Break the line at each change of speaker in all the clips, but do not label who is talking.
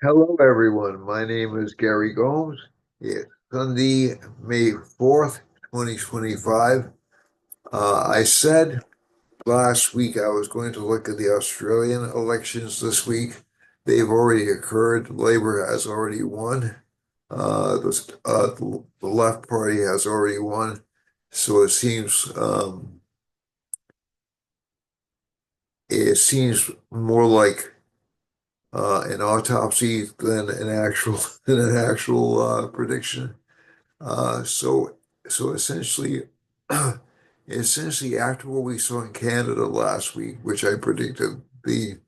Hello, everyone. My name is Gary Gomes. It's Sunday, May 4th, 2025. I said last week I was going to look at the Australian elections this week. They've already occurred. Labour has already won. The Left Party has already won. So it seems more like an autopsy than an actual than an actual prediction. Uh, so so essentially after what we saw in Canada last week, which I predicted the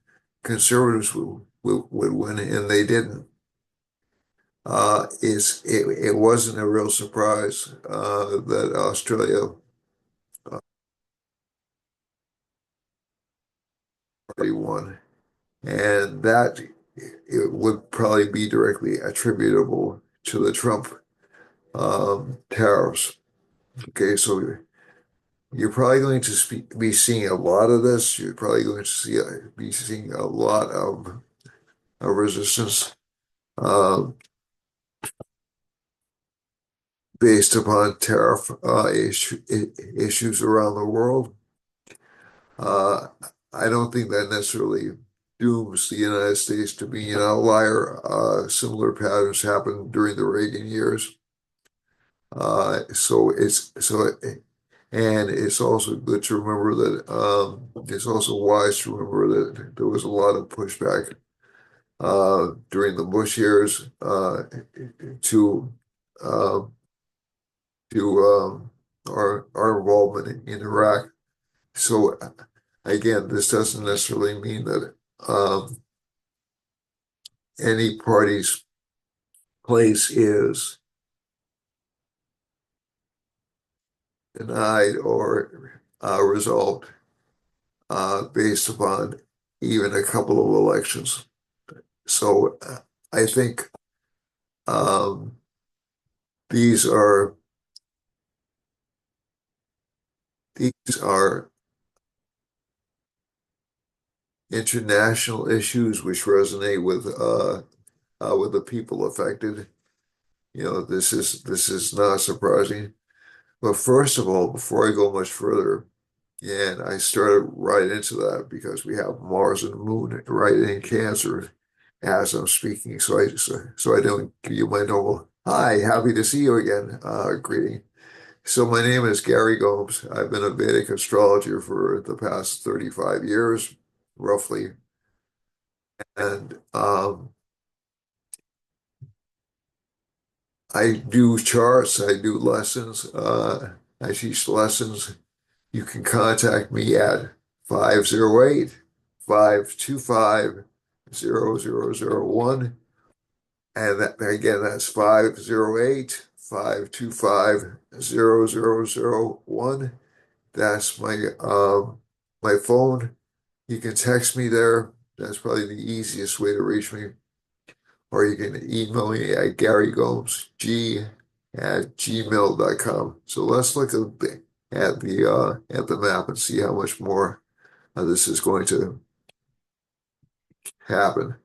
Conservatives would win, and they didn't. It wasn't a real surprise that Australia already won, and that it would probably be directly attributable to the Trump tariffs. Okay, so you're probably going to be seeing a lot of this. You're probably going to be seeing a lot of resistance uh, based upon tariff issues around the world. Uh, I don't think that necessarily dooms the United States to being an outlier. Similar patterns happened during the Reagan years. And it's also good to remember that it's also wise to remember that there was a lot of pushback during the Bush years to uh, our involvement in Iraq. So again, this doesn't necessarily mean that any party's place is denied or resolved based upon even a couple of elections. So I think um, these are these are international issues which resonate with the people affected. This is not surprising. But first of all, before I go much further, and I started right into that because we have Mars and the Moon right in Cancer as I'm speaking. So I don't give you my normal hi, happy to see you again greeting. So my name is Gary Gomes. I've been a Vedic astrologer for the past 35 years, roughly. And I do charts, I do lessons, I teach lessons. You can contact me at 508-525-0001. And again, that's 508-525-0001. That's my phone. You can text me there. That's probably the easiest way to reach me. Or you can email me at GaryGomesG@gmail.com. So let's look at the map and see how much more this is going to happen.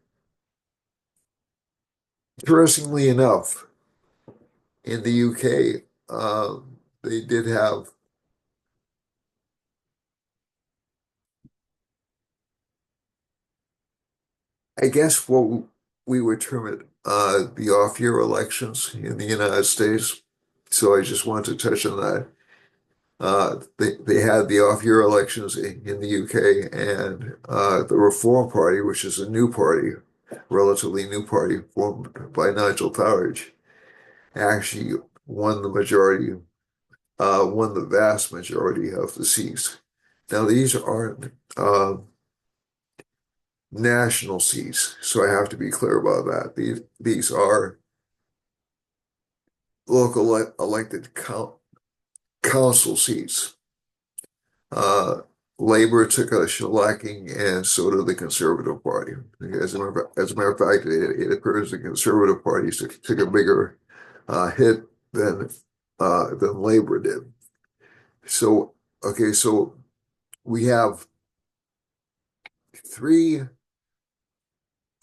Interestingly enough, in the UK, they did have, I guess, what we would term it the off-year elections in the United States. So I just wanted to touch on that. They had the off-year elections in the UK, and the Reform Party, which is a new party, relatively new party formed by Nigel Farage, actually won the vast majority of the seats. Now, these aren't national seats, so I have to be clear about that. These are local elected council seats. Uh, Labor took a shellacking, and so did the Conservative Party. As a matter of fact, it appears the Conservative Party took a bigger hit than Labor did. So, okay, so we have three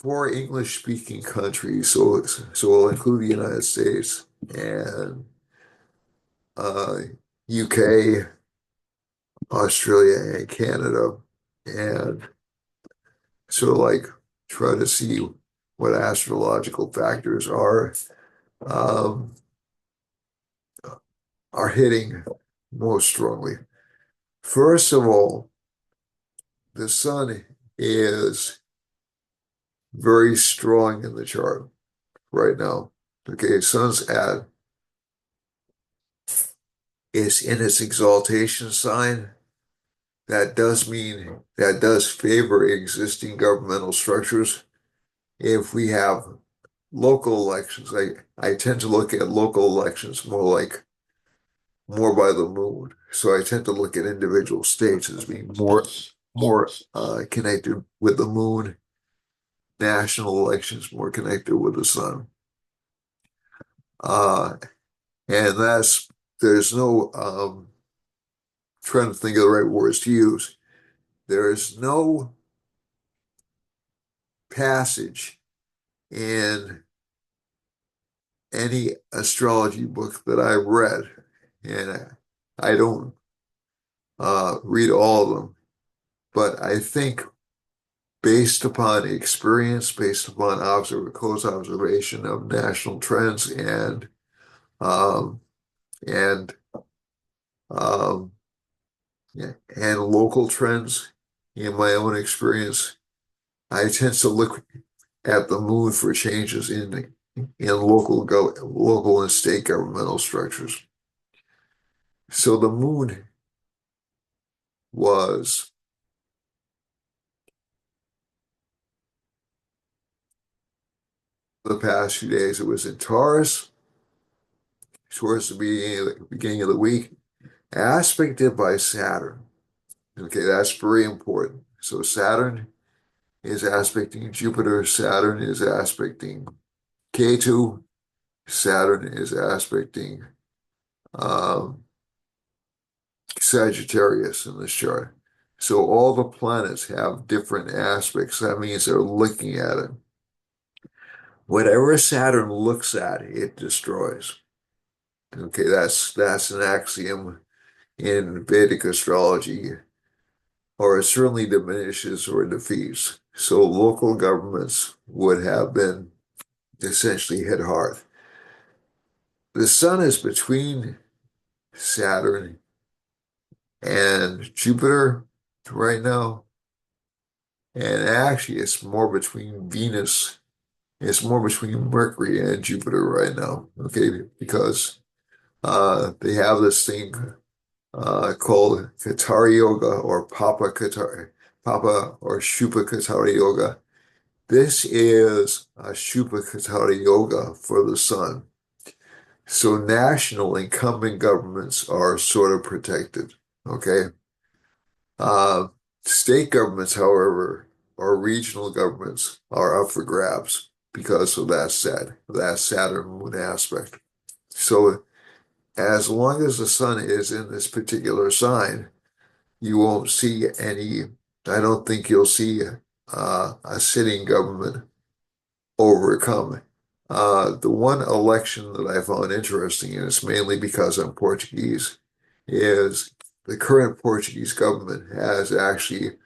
four English-speaking countries, so we'll include the United States and uh, UK, Australia, and Canada, and so like try to see what astrological factors um, are hitting most strongly. First of all, the sun is very strong in the chart right now. Okay, sun's at is in its exaltation sign. That does mean that does favor existing governmental structures. If we have local elections, I tend to look at local elections more by the moon. So I tend to look at individual states as being more connected with the moon, national elections more connected with the sun. Uh, and there's no trying to think of the right words to use. There is no passage in any astrology book that I've read, and I don't read all of them, but I think based upon experience, based upon close observation of national trends um, and um, yeah, and local trends in my own experience, I tend to look at the moon for changes in local and state governmental structures. So the moon was the past few days. It was in Taurus towards the beginning of the week, aspected by Saturn. Okay, that's very important. So Saturn is aspecting Jupiter. Saturn is aspecting Ketu. Saturn is aspecting um, Sagittarius in this chart. So all the planets have different aspects. That means they're looking at it. Whatever Saturn looks at, it destroys. Okay, that's an axiom in Vedic astrology, or it certainly diminishes or defeats. So local governments would have been essentially hit hard. The sun is between Saturn and Jupiter right now, and actually it's more between Venus. It's more between Mercury and Jupiter right now, okay, because they have this thing called Katara Yoga or Papa or Shupa Katara Yoga. This is a Shupa Katara Yoga for the sun. So national incumbent governments are sort of protected, okay? Uh, State governments, however, or regional governments are up for grabs because of that Saturn moon aspect. So as long as the sun is in this particular sign, you won't see I don't think you'll see a sitting government overcome. The one election that I found interesting, and it's mainly because I'm Portuguese, is the current Portuguese government has actually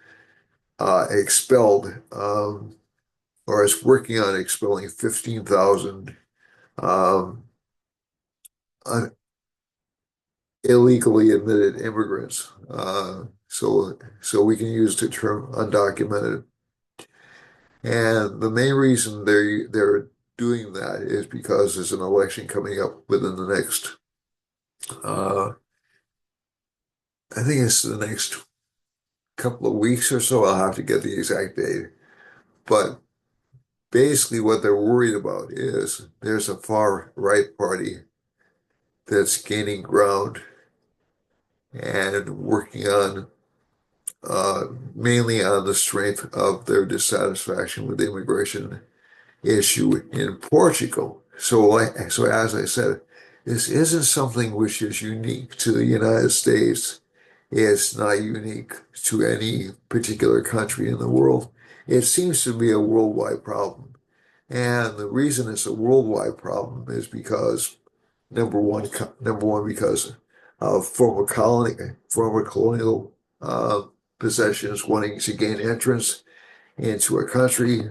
expelled or is working on expelling 15,000 um, illegally admitted immigrants. So we can use the term undocumented. And the main reason they're doing that is because there's an election coming up within the next, uh, I think it's the next couple of weeks or so. I'll have to get the exact date. But basically, what they're worried about is there's a far right party that's gaining ground and working on uh, mainly on the strength of their dissatisfaction with the immigration issue in Portugal. So as I said, this isn't something which is unique to the United States. It's not unique to any particular country in the world. it seems to be a worldwide problem. And the reason it's a worldwide problem is because number one, because of former colonial uh, possessions wanting to gain entrance into a country.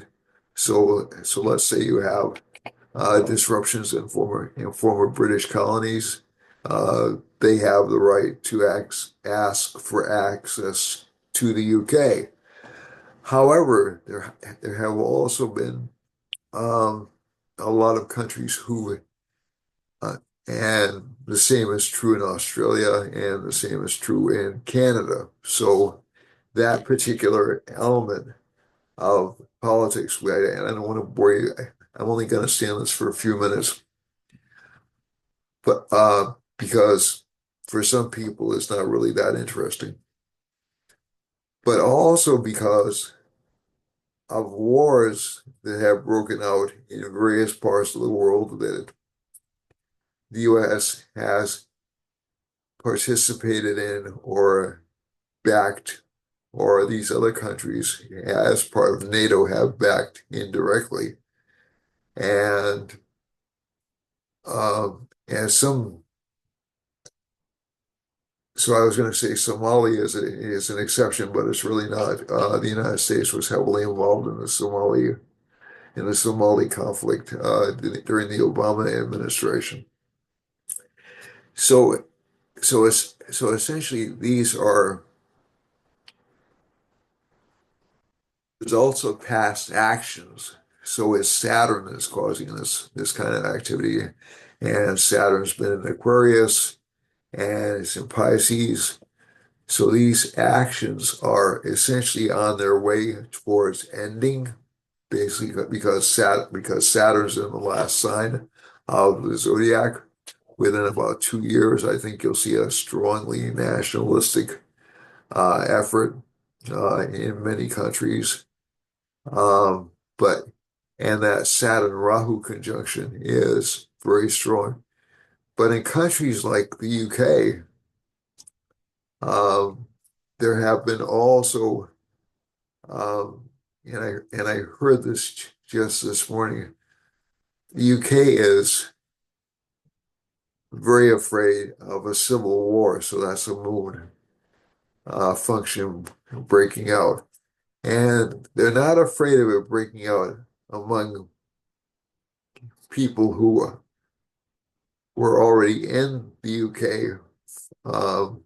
So let's say you have disruptions in former British colonies. They have the right to ask for access to the UK. However, there have also been um, a lot of countries who, uh, and the same is true in Australia, and the same is true in Canada. So that particular element of politics, and I don't want to bore you. I'm only going to stay on this for a few minutes, but because for some people it's not really that interesting, but also because of wars that have broken out in various parts of the world that the U.S. has participated in or backed, or these other countries, as part of NATO, have backed indirectly. And and some, so I was going to say Somalia is an exception, but it's really not. The United States was heavily involved in the Somali conflict during the Obama administration. So so essentially these are results of past actions. So it's Saturn that's causing this kind of activity, and Saturn's been in Aquarius and it's in Pisces. So these actions are essentially on their way towards ending, basically because Saturn's in the last sign of the zodiac. Within about 2 years, I think you'll see a strongly nationalistic effort in many countries. Um, but and that Saturn Rahu conjunction is very strong. But in countries like the UK, um, there have been also, and I heard this just this morning. The UK is very afraid of a civil war, so that's a moon function breaking out, and they're not afraid of it breaking out among people who were already in the UK um,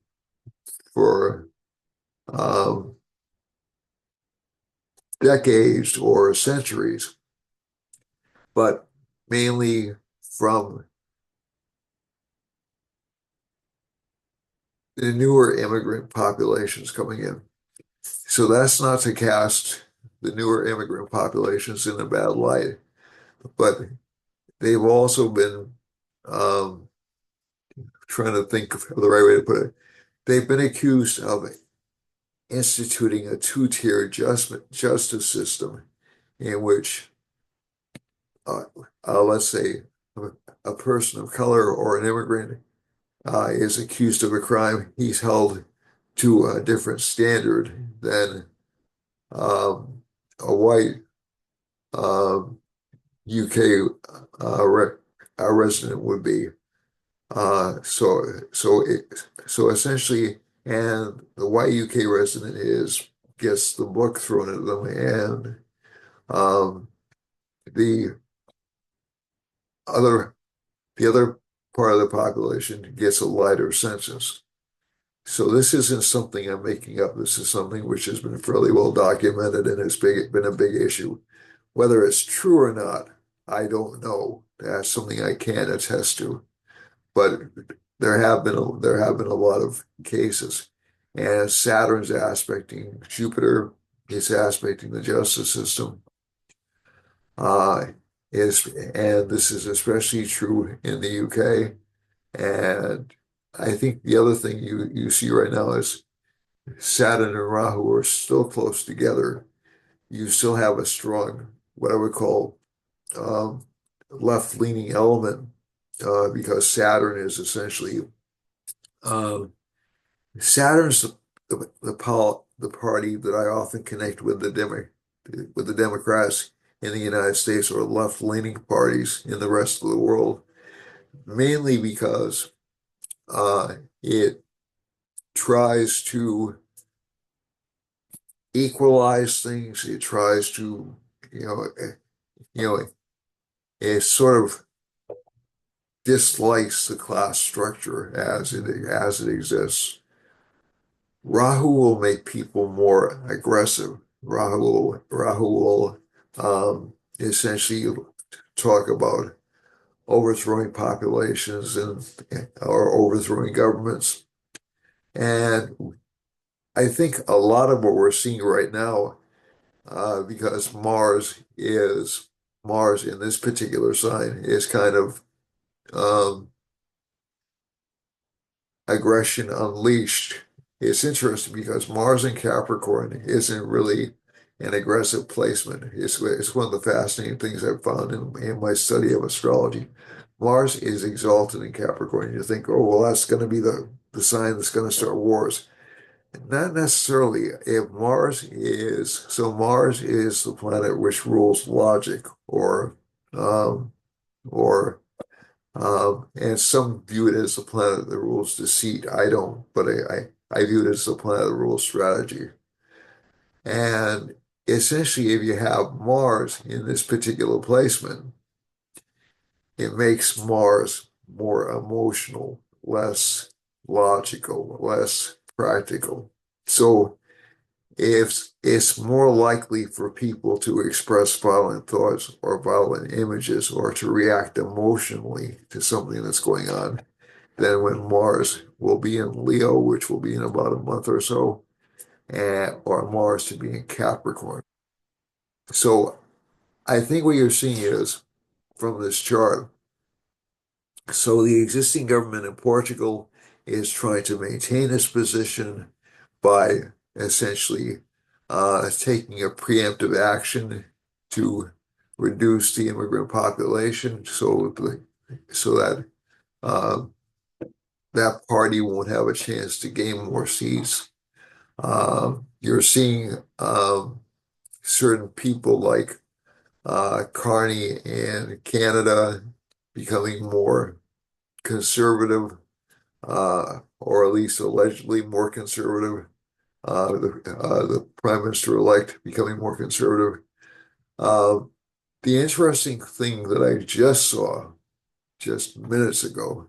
for um, decades or centuries, but mainly from the newer immigrant populations coming in. So that's not to cast the newer immigrant populations in a bad light, but they've also been um, trying to think of the right way to put it. They've been accused of instituting a two-tier justice system in which, uh, let's say, a person of color or an immigrant is accused of a crime, he's held to a different standard than a white um, UK re resident would be. So essentially, and the white UK resident is gets the book thrown at them, and um, the other the other part of the population gets a lighter sentence. So this isn't something I'm making up. This is something which has been fairly well documented and has been a big issue. Whether it's true or not, I don't know. That's something I can't attest to. But there have been a lot of cases. And Saturn's aspecting Jupiter, it's aspecting the justice system. Uh, and this is especially true in the UK. And I think the other thing you see right now is Saturn and Rahu are still close together. You still have a strong, what I would call um, left-leaning element because Saturn is essentially um, Saturn's the party that I often connect with the Demo with the Democrats in the United States or left-leaning parties in the rest of the world, mainly because it tries to equalize things. It tries to, you know, you know, it sort of dislikes the class structure as it exists. Rahu will make people more aggressive. Rahu will essentially talk about overthrowing populations and or overthrowing governments. And I think a lot of what we're seeing right now, because Mars in this particular sign is kind of um, aggression unleashed. It's interesting because Mars in Capricorn isn't really an aggressive placement. It's one of the fascinating things I've found in my study of astrology. Mars is exalted in Capricorn. You think, oh, well, that's going to be the sign that's going to start wars. Not necessarily. If Mars is the planet which rules logic um, or and some view it as the planet that rules deceit. I don't, but I view it as the planet that rules strategy. And essentially, if you have Mars in this particular placement, it makes Mars more emotional, less logical, less practical. So if it's more likely for people to express violent thoughts or violent images or to react emotionally to something that's going on than when Mars will be in Leo, which will be in about a month or so, or Mars to be in Capricorn. So I think what you're seeing is from this chart. So the existing government in Portugal is trying to maintain its position by essentially taking a preemptive action to reduce the immigrant population so that uh, that party won't have a chance to gain more seats. You're seeing certain people like Carney in Canada becoming more conservative, or at least allegedly more conservative. The prime minister-elect becoming more conservative. Uh, the interesting thing that I just saw just minutes ago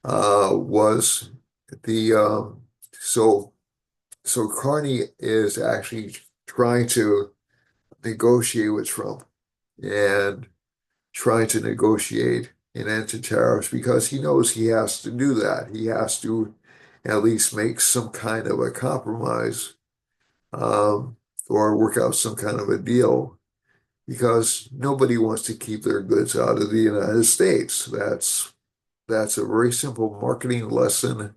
was the so so Carney is actually trying to negotiate with Trump and trying to negotiate an end to tariffs because he knows he has to do that. He has to at least make some kind of a compromise, um, or work out some kind of a deal because nobody wants to keep their goods out of the United States. That's a very simple marketing lesson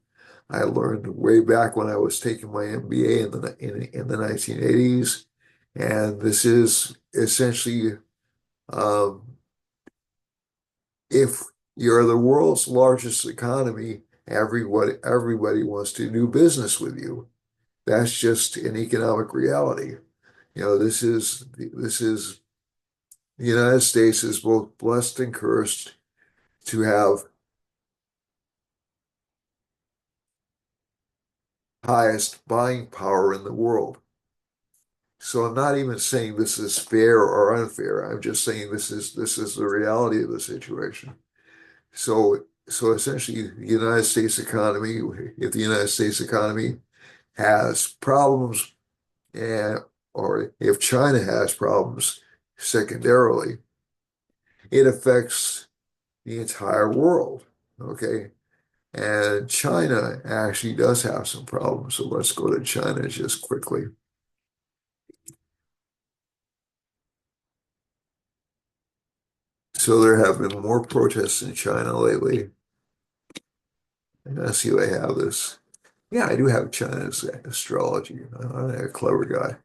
I learned way back when I was taking my MBA in the 1980s. And this is essentially, um, if you're the world's largest economy, everybody wants to do business with you. That's just an economic reality. This is the United States is both blessed and cursed to have highest buying power in the world. So I'm not even saying this is fair or unfair. I'm just saying this is the reality of the situation. So essentially, the United States economy, if the United States economy has problems, and or if China has problems secondarily, it affects the entire world. Okay. And China actually does have some problems. So let's go to China just quickly. So there have been more protests in China lately. I gotta see if I have this. Yeah, I do have China's astrology. I'm a clever guy.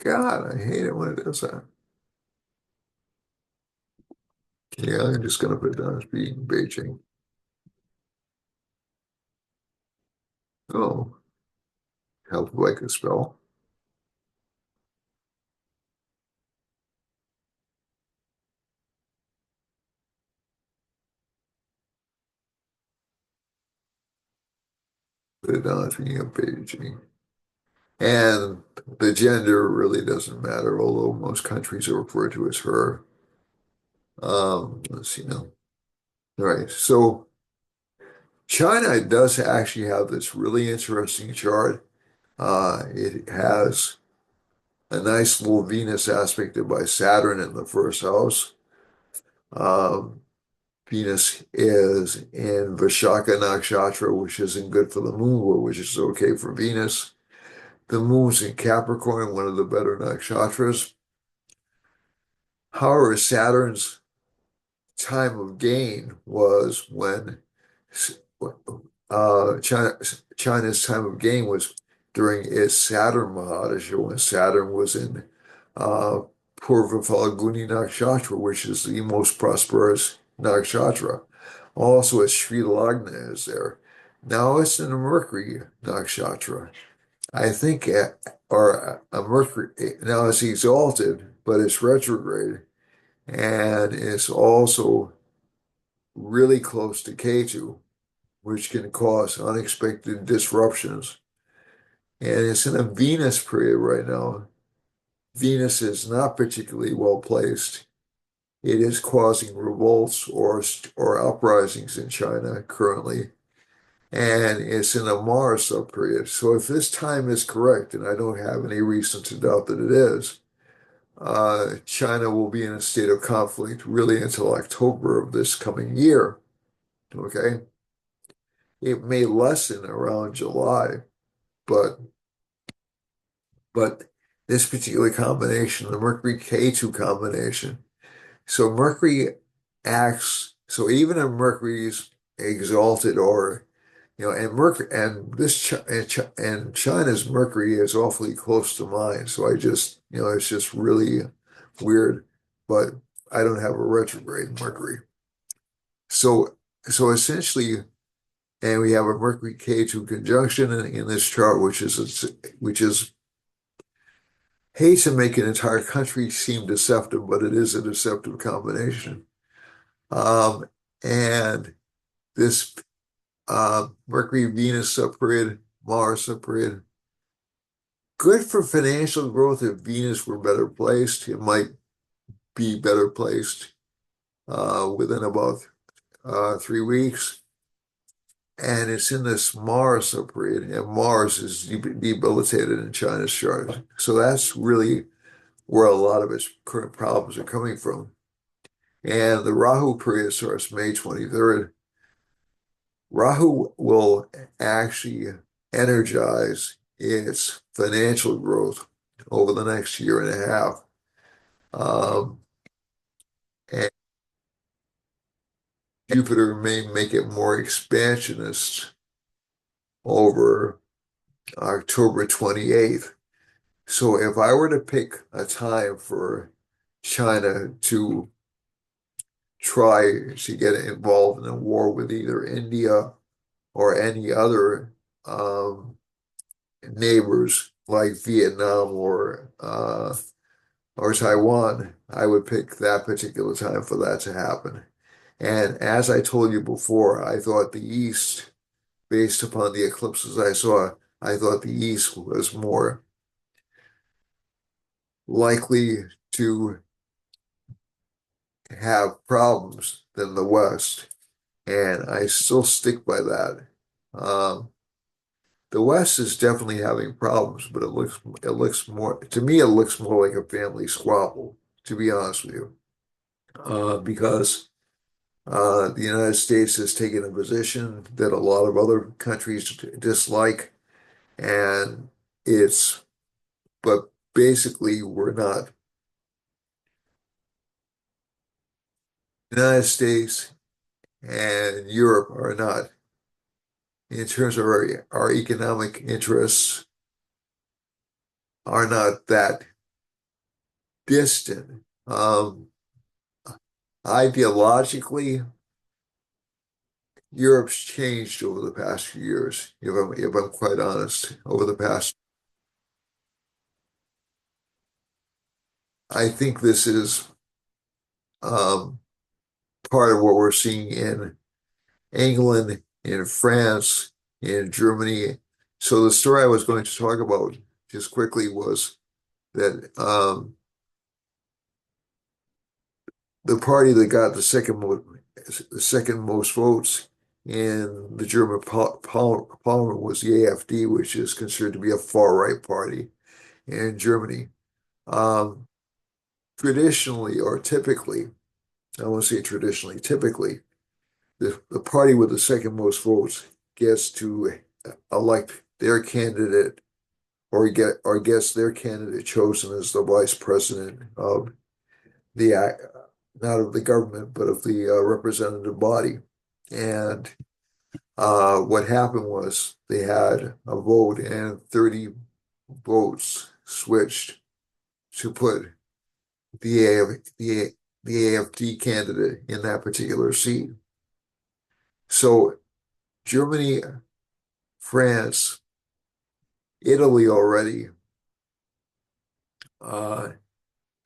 God, I hate it when it does that. Yeah, I'm just gonna put down as being Beijing. Oh, help like a spell. Put it on Beijing. And the gender really doesn't matter, although most countries are referred to as her. Let's see now. All right. So China does actually have this really interesting chart. It has a nice little Venus aspected by Saturn in the first house. Um, Venus is in Vishaka Nakshatra, which isn't good for the moon, but which is okay for Venus. The moon's in Capricorn, one of the better nakshatras. However, Saturn's time of gain was when China, China's time of gain was during its Saturn Mahadasha, when Saturn was in uh, Purva Falguni Nakshatra, which is the most prosperous nakshatra. Also, its Sri Lagna is there. Now it's in a Mercury nakshatra. I think, or a Mercury, now it's exalted, but it's retrograde, and it's also really close to K2, which can cause unexpected disruptions. And it's in a Venus period right now. Venus is not particularly well placed. It is causing revolts or uprisings in China currently, and it's in a Mars subperiod. So if this time is correct, and I don't have any reason to doubt that it is, China will be in a state of conflict really until October of this coming year. Okay, it may lessen around July, but but this particular combination, the Mercury K2 combination. So Mercury acts, so even if Mercury's exalted or, and Mercury, and and China's Mercury is awfully close to mine. So I just, it's just really weird, but I don't have a retrograde Mercury. So, so essentially, and we have a Mercury K2 conjunction in this chart, which is hate to make an entire country seem deceptive, but it is a deceptive combination. Um, and this Mercury Venus subperiod, Mars subperiod, good for financial growth if Venus were better placed. It might be better placed within about 3 weeks. And it's in this Mars subperiod, and Mars is debilitated in China's chart. So that's really where a lot of its current problems are coming from. And the Rahu period starts May 23rd. Rahu will actually energize its financial growth over the next year and a half. Um, and Jupiter may make it more expansionist over October 28th. So if I were to pick a time for China to try to get involved in a war with either India or any other neighbors like Vietnam or Taiwan, I would pick that particular time for that to happen. And as I told you before, I thought the East, based upon the eclipses I saw, I thought the East was more likely to have problems than the West. And I still stick by that. Um, the West is definitely having problems, but it looks more to me it looks more like a family squabble, to be honest with you. Because the United States has taken a position that a lot of other countries dislike, and it's but basically we're not the United States and Europe are not in terms of our economic interests are not that distant. Ideologically, Europe's changed over the past few years, if I'm quite honest, over the past. I think this is um, part of what we're seeing in England, in France, in Germany. So the story I was going to talk about just quickly was that the party that got the second most votes in the German parliament was the AfD, which is considered to be a far right party in Germany. Um, Traditionally or typically, I won't say traditionally, typically, the party with the second most votes gets to elect their candidate or gets their candidate chosen as the vice president of the not of the government but of the representative body. And what happened was they had a vote and 30 votes switched to put the the AFD candidate in that particular seat. So Germany, France, Italy already, uh,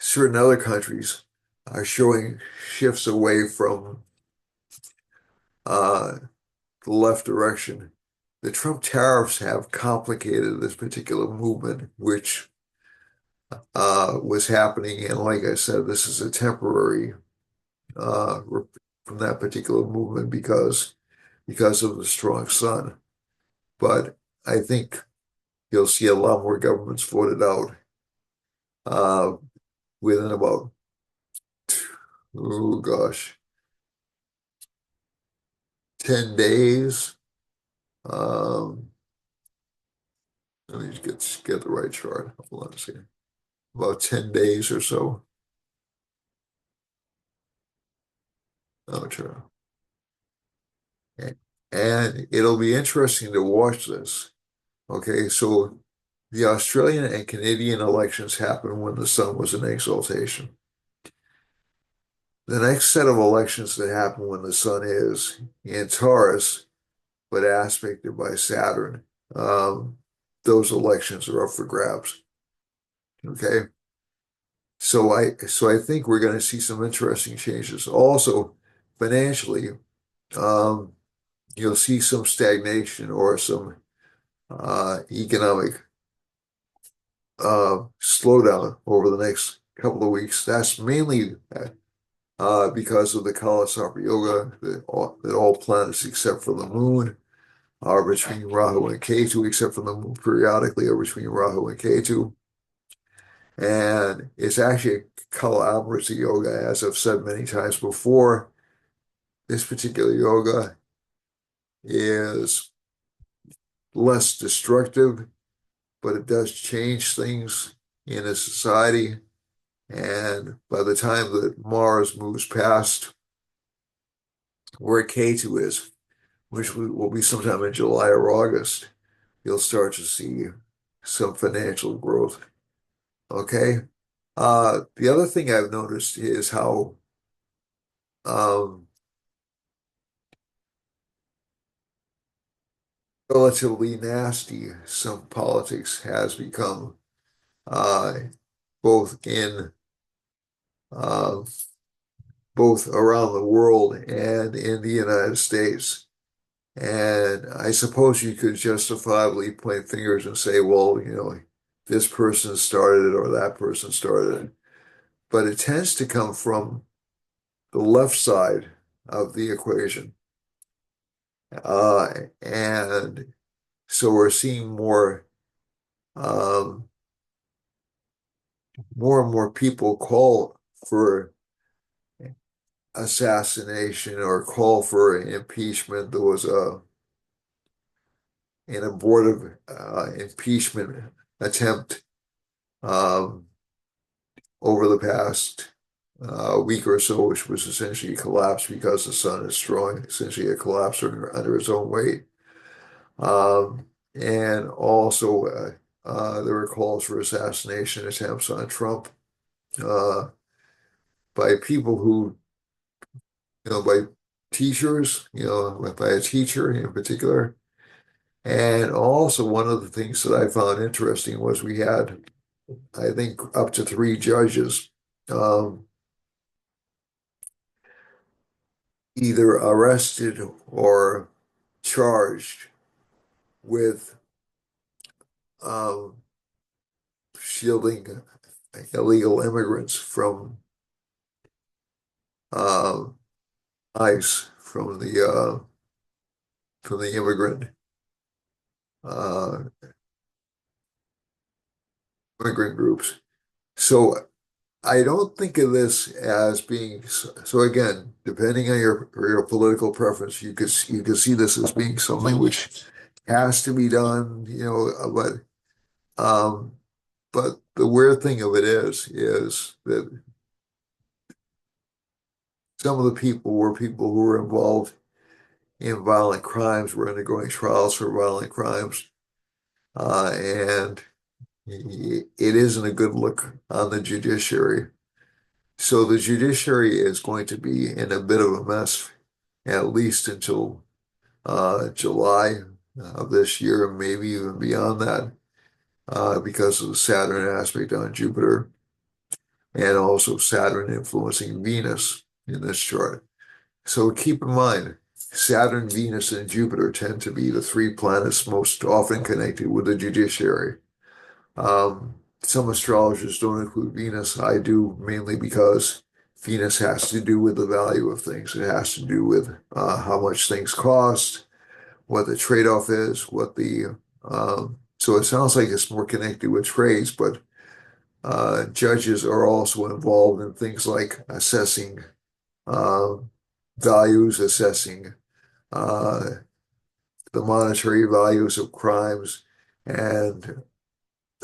certain other countries are showing shifts away from uh, the left direction. The Trump tariffs have complicated this particular movement, which was happening. And like I said, this is a temporary uh, from that particular movement because of the strong sun. But I think you'll see a lot more governments voted out uh, within about, oh gosh, 10 days. Um, Let me get the right chart. Hold on a second. About 10 days or so. Oh, true. And it'll be interesting to watch this. Okay, so the Australian and Canadian elections happened when the sun was in exaltation. The next set of elections that happen when the sun is in Taurus, but aspected by Saturn, um, those elections are up for grabs. Okay, so I think we're going to see some interesting changes. Also, financially, um, you'll see some stagnation or some economic slowdown over the next couple of weeks. That's mainly because of the Kala Yoga that all planets except for the moon are between Rahu and Ketu, except for the moon periodically are between Rahu and Ketu. And it's actually a Kala Amrita Yoga, as I've said many times before. This particular yoga is less destructive, but it does change things in a society. And by the time that Mars moves past where Ketu is, which will be sometime in July or August, you'll start to see some financial growth. Okay. The other thing I've noticed is how um, relatively nasty some politics has become, uh, both in uh, both around the world and in the United States. And I suppose you could justifiably point fingers and say, well, this person started it or that person started it. But it tends to come from the left side of the equation. And so we're seeing um, more and more people call for assassination or call for impeachment. There was an abortive impeachment attempt um, over the past week or so, which was essentially a collapse because the sun is strong, essentially a collapse under its own weight. And also, there were calls for assassination attempts on Trump uh, by people who, by teachers, by a teacher in particular. And also, one of the things that I found interesting was we had, I think, up to three judges um, either arrested or charged with um, shielding illegal immigrants um, ICE, from the uh, immigrant groups. So I don't think of this as being so. Again, depending on your political preference, you could see this as being something which has to be done, um, but the weird thing of it is that some of the people were people who were involved in violent crimes, were undergoing trials for violent crimes, and it isn't a good look on the judiciary. So the judiciary is going to be in a bit of a mess at least until July of this year, and maybe even beyond that, because of the Saturn aspect on Jupiter and also Saturn influencing Venus in this chart. So keep in mind, Saturn, Venus, and Jupiter tend to be the three planets most often connected with the judiciary. Some astrologers don't include Venus. I do, mainly because Venus has to do with the value of things. It has to do with how much things cost, what the trade-off is, so it sounds like it's more connected with trades, but judges are also involved in things like assessing um, values, assessing uh, the monetary values of crimes, and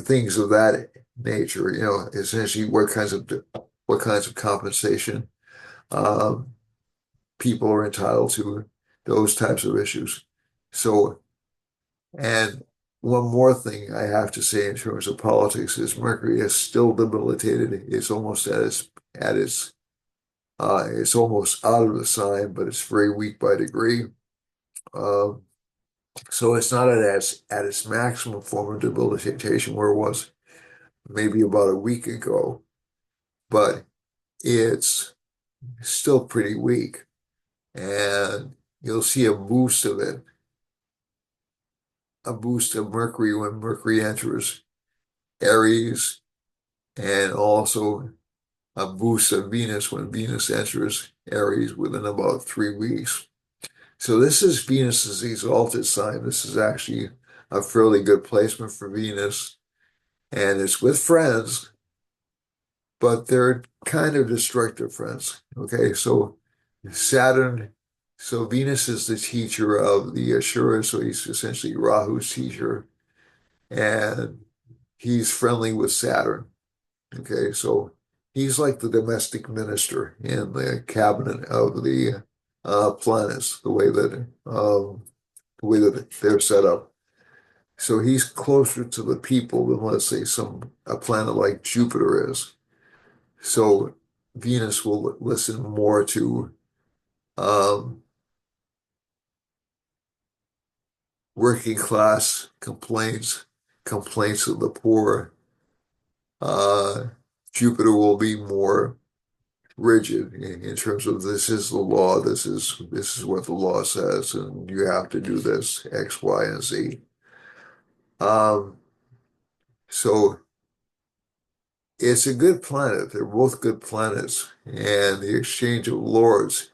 things of that nature. Essentially what kinds of compensation um, people are entitled to, those types of issues. So, and one more thing I have to say in terms of politics is Mercury is still debilitated. It's almost it's almost out of the sign, but it's very weak by degree. Um, so it's not at its maximum form of debilitation where it was maybe about a week ago, but it's still pretty weak. And you'll see a boost of Mercury when Mercury enters Aries, and also a boost of Venus when Venus enters Aries within about 3 weeks. So this is Venus's exalted sign. This is actually a fairly good placement for Venus, and it's with friends, but they're kind of destructive friends. Okay, so Saturn, so Venus is the teacher of the Ashura, so he's essentially Rahu's teacher, and he's friendly with Saturn. Okay, so he's like the domestic minister in the cabinet of the planets, the way that they're set up. So he's closer to the people than, let's say, a planet like Jupiter is. So Venus will listen more to um, working class complaints of the poor. Uh, Jupiter will be more rigid in terms of this is the law, this is what the law says, and you have to do this X, Y, and Z. Um, so it's a good planet. They're both good planets, and the exchange of lords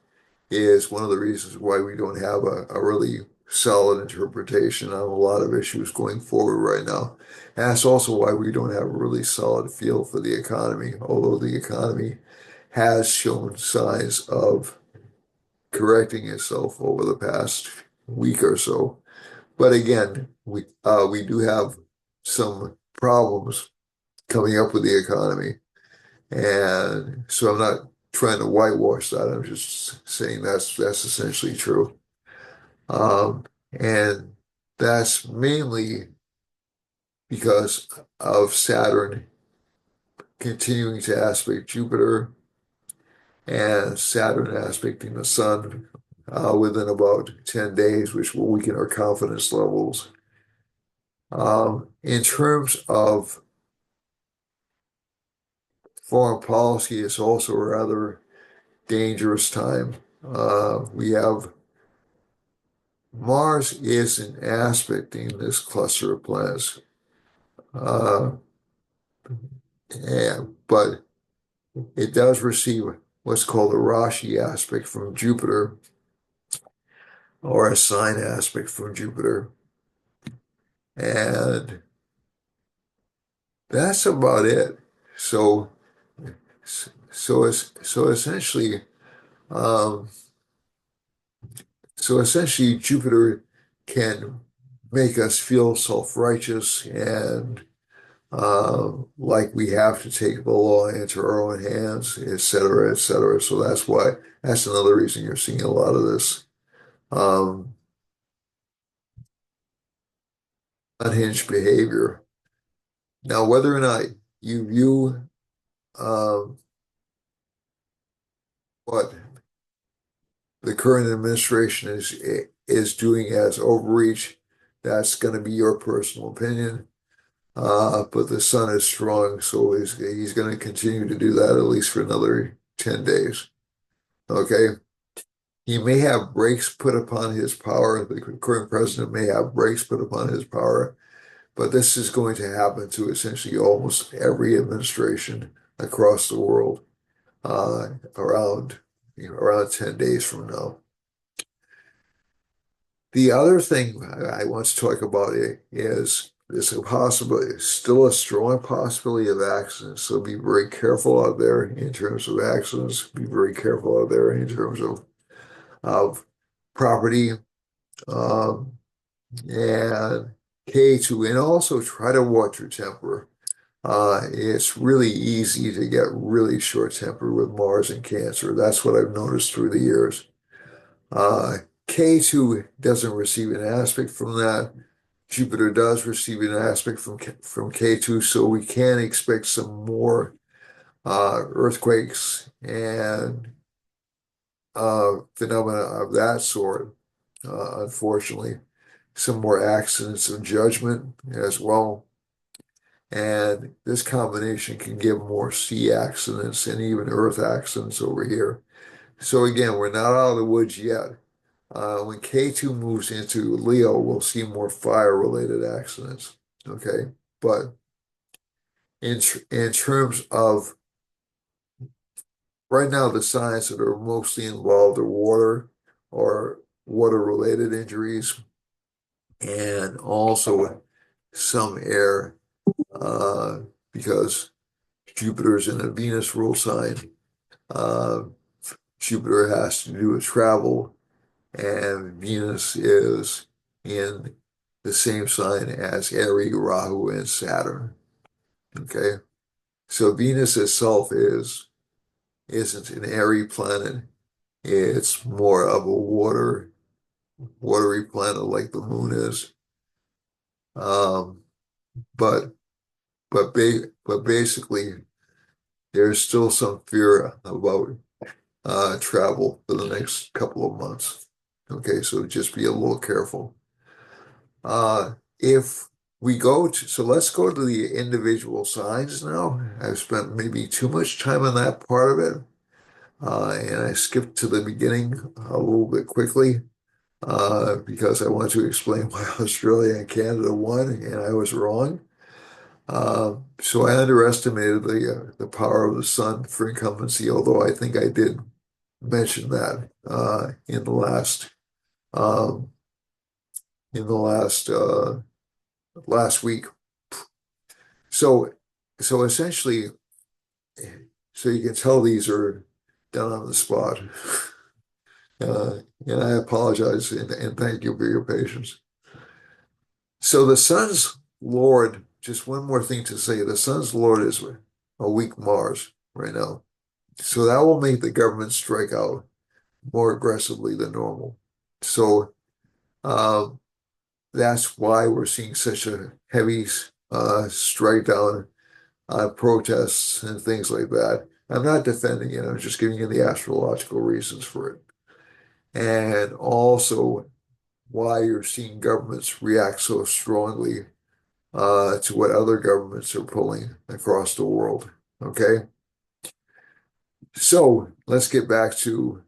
is one of the reasons why we don't have a really solid interpretation on a lot of issues going forward right now. And that's also why we don't have a really solid feel for the economy, although the economy has shown signs of correcting itself over the past week or so. But again, we do have some problems coming up with the economy, and so I'm not trying to whitewash that. I'm just saying that's essentially true. And that's mainly because of Saturn continuing to aspect Jupiter and Saturn aspecting the Sun within about 10 days, which will weaken our confidence levels. In terms of foreign policy is also a rather dangerous time. We have Mars is an aspect in this cluster of planets, uh, but it does receive what's called a Rashi aspect from Jupiter or a sign aspect from Jupiter. And that's about it. So, so essentially, um, so essentially, Jupiter can make us feel self-righteous and like we have to take the law into our own hands, et cetera, et cetera. So that's another reason you're seeing a lot of this um, unhinged behavior. Now, whether or not you view um, what the current administration is doing as overreach, that's going to be your personal opinion. But the sun is strong, so he's going to continue to do that at least for another 10 days. Okay. He may have brakes put upon his power. The current president may have brakes put upon his power, but this is going to happen to essentially almost every administration across the world around around 10 days from now. The other thing I want to talk about is there's a possibility, still a strong possibility of accidents. So be very careful out there in terms of accidents. Be very careful out there in terms of property um, and K2, and also try to watch your temper. It's really easy to get really short-tempered with Mars and Cancer. That's what I've noticed through the years. Uh, K2 doesn't receive an aspect from that. Jupiter does receive an aspect from K2, so we can expect some more earthquakes and phenomena of that sort. Unfortunately, some more accidents of judgment as well. And this combination can give more sea accidents and even earth accidents over here. So again, we're not out of the woods yet. When K2 moves into Leo, we'll see more fire-related accidents. Okay, but in terms of right now, the signs that are mostly involved are water or water-related injuries, and also some air, because Jupiter's in a Venus rule sign. Uh, Jupiter has to do with travel, and Venus is in the same sign as Aries, Rahu, and Saturn. Okay, so Venus itself isn't an airy planet. It's more of a watery planet like the moon is. Um, but but basically, there's still some fear about travel for the next couple of months. Okay, so just be a little careful. If we go to, so let's go to the individual signs now. I've spent maybe too much time on that part of it, and I skipped to the beginning a little bit quickly because I want to explain why Australia and Canada won, and I was wrong. So I underestimated the power of the sun for incumbency, although I think I did mention that in the um, last week. So so essentially, so you can tell these are done on the spot. And I apologize and thank you for your patience. So the sun's lord, just one more thing to say, the sun's lord is a weak Mars right now. So that will make the government strike out more aggressively than normal. So um, that's why we're seeing such a heavy strike down on protests and things like that. I'm not defending it. I'm just giving you the astrological reasons for it. And also why you're seeing governments react so strongly to what other governments are pulling across the world. Okay? So let's get back to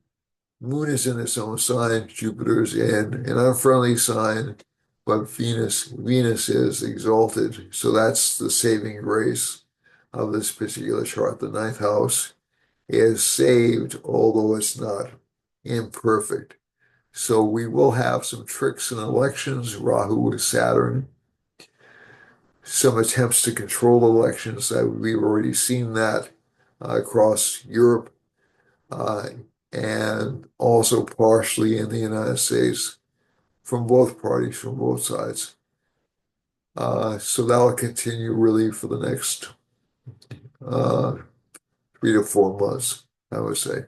Moon is in its own sign, Jupiter's in an unfriendly sign, but Venus is exalted. So that's the saving grace of this particular chart. The ninth house is saved, although it's not imperfect. So we will have some tricks in elections. Rahu with Saturn, some attempts to control elections. We've already seen that across Europe uh, and also partially in the United States from both parties, from both sides. So that'll continue really for the next uh, 3 to 4 months, I would say.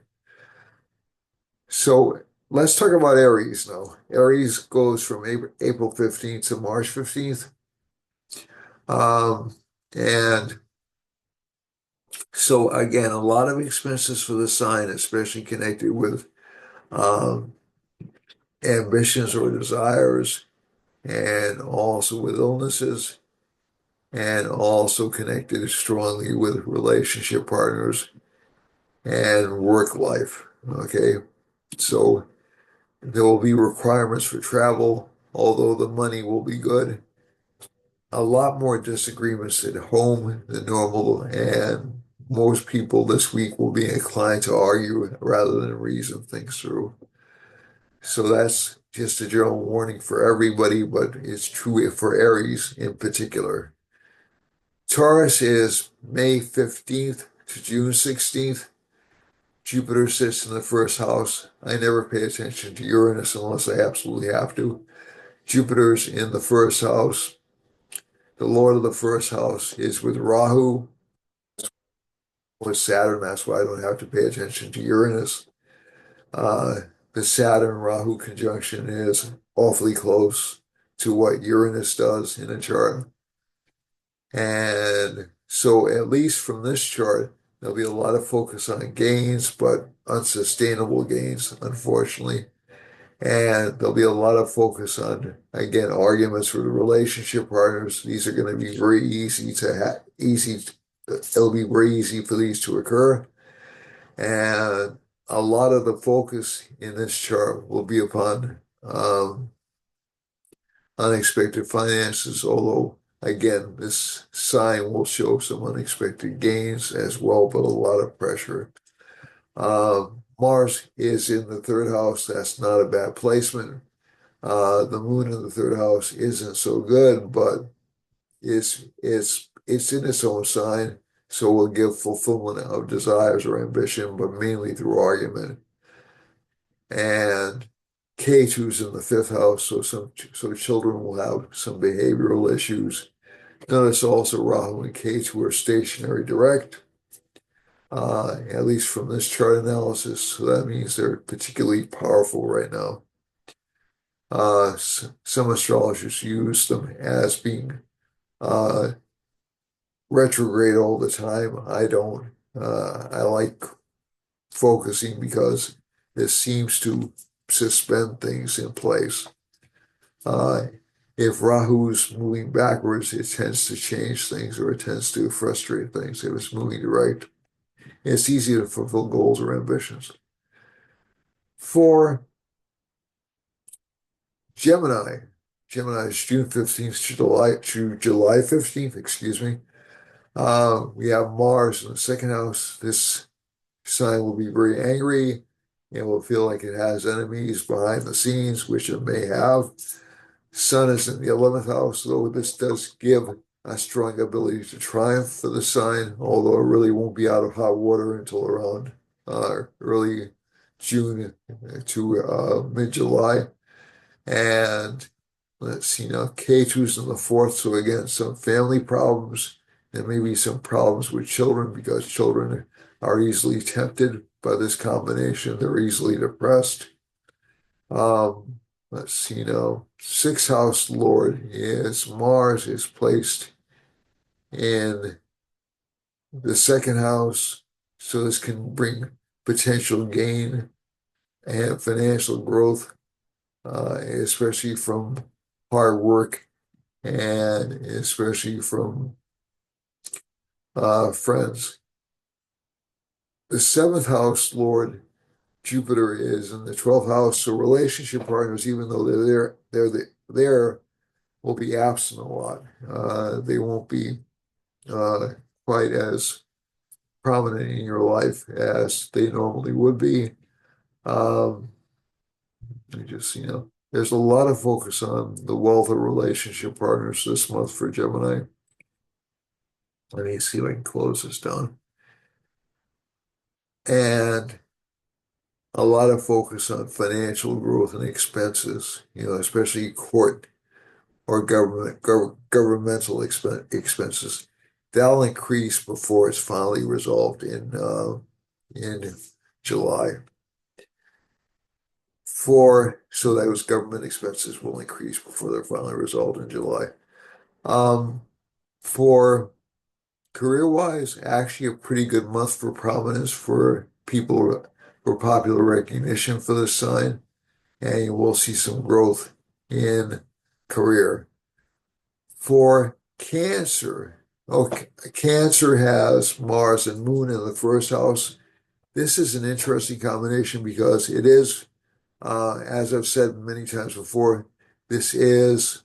So let's talk about Aries now. Aries goes from April 15th to March 15th. Um, and so again, a lot of expenses for the sign, especially connected with um, ambitions or desires, and also with illnesses, and also connected strongly with relationship partners and work life. Okay, so there will be requirements for travel, although the money will be good. A lot more disagreements at home than normal, and most people this week will be inclined to argue rather than reason things through. So that's just a general warning for everybody, but it's true for Aries in particular. Taurus is May 15th to June 16th. Jupiter sits in the first house. I never pay attention to Uranus unless I absolutely have to. Jupiter's in the first house. The Lord of the first house is with Rahu, with Saturn. That's why I don't have to pay attention to Uranus. Uh, the Saturn Rahu conjunction is awfully close to what Uranus does in a chart. And so, at least from this chart, there'll be a lot of focus on gains, but unsustainable gains, unfortunately. And there'll be a lot of focus on, again, arguments with relationship partners. These are going to be very easy to have, it'll be very easy for these to occur. And a lot of the focus in this chart will be upon unexpected finances, although, again, this sign will show some unexpected gains as well, but a lot of pressure. Mars is in the third house. That's not a bad placement. The moon in the third house isn't so good, but it's in its own sign, so will give fulfillment of desires or ambition, but mainly through argument. And K2's in the fifth house, so children will have some behavioral issues. Notice also Rahu and K2 are stationary direct, at least from this chart analysis. So that means they're particularly powerful right now. Some astrologers use them as being uh, retrograde all the time. I don't. I like focusing because this seems to suspend things in place. Uh, if Rahu's moving backwards, it tends to change things or it tends to frustrate things. If it's moving direct, it's easy to fulfill goals or ambitions. For Gemini, Gemini is June 15th to July 15th, excuse me. We have Mars in the second house. This sign will be very angry and will feel like it has enemies behind the scenes, which it may have. Sun is in the 11th house, though this does give a strong ability to triumph for the sign, although it really won't be out of hot water until around early June to mid-July. And let's see now, K2's in the fourth, so again, some family problems and maybe some problems with children because children are easily tempted by this combination. They're easily depressed. Let's see now. Sixth house Lord is Mars is placed in the second house, so this can bring potential gain and financial growth, especially from hard work and especially from friends. The seventh house Lord Jupiter is in the 12th house, so relationship partners, even though there, will be absent a lot. They won't be uh, quite as prominent in your life as they normally would be. Um, there's a lot of focus on the wealth of relationship partners this month for Gemini. Let me see if I can close this down. And a lot of focus on financial growth and expenses, especially court or governmental expenses. That'll increase before it's finally resolved in July. So those government expenses will increase before they're finally resolved in July. Um, for career-wise, actually a pretty good month for prominence for people for popular recognition for this sign, and you will see some growth in career. For Cancer, okay, Cancer has Mars and Moon in the first house. This is an interesting combination because it is, as I've said many times before, this is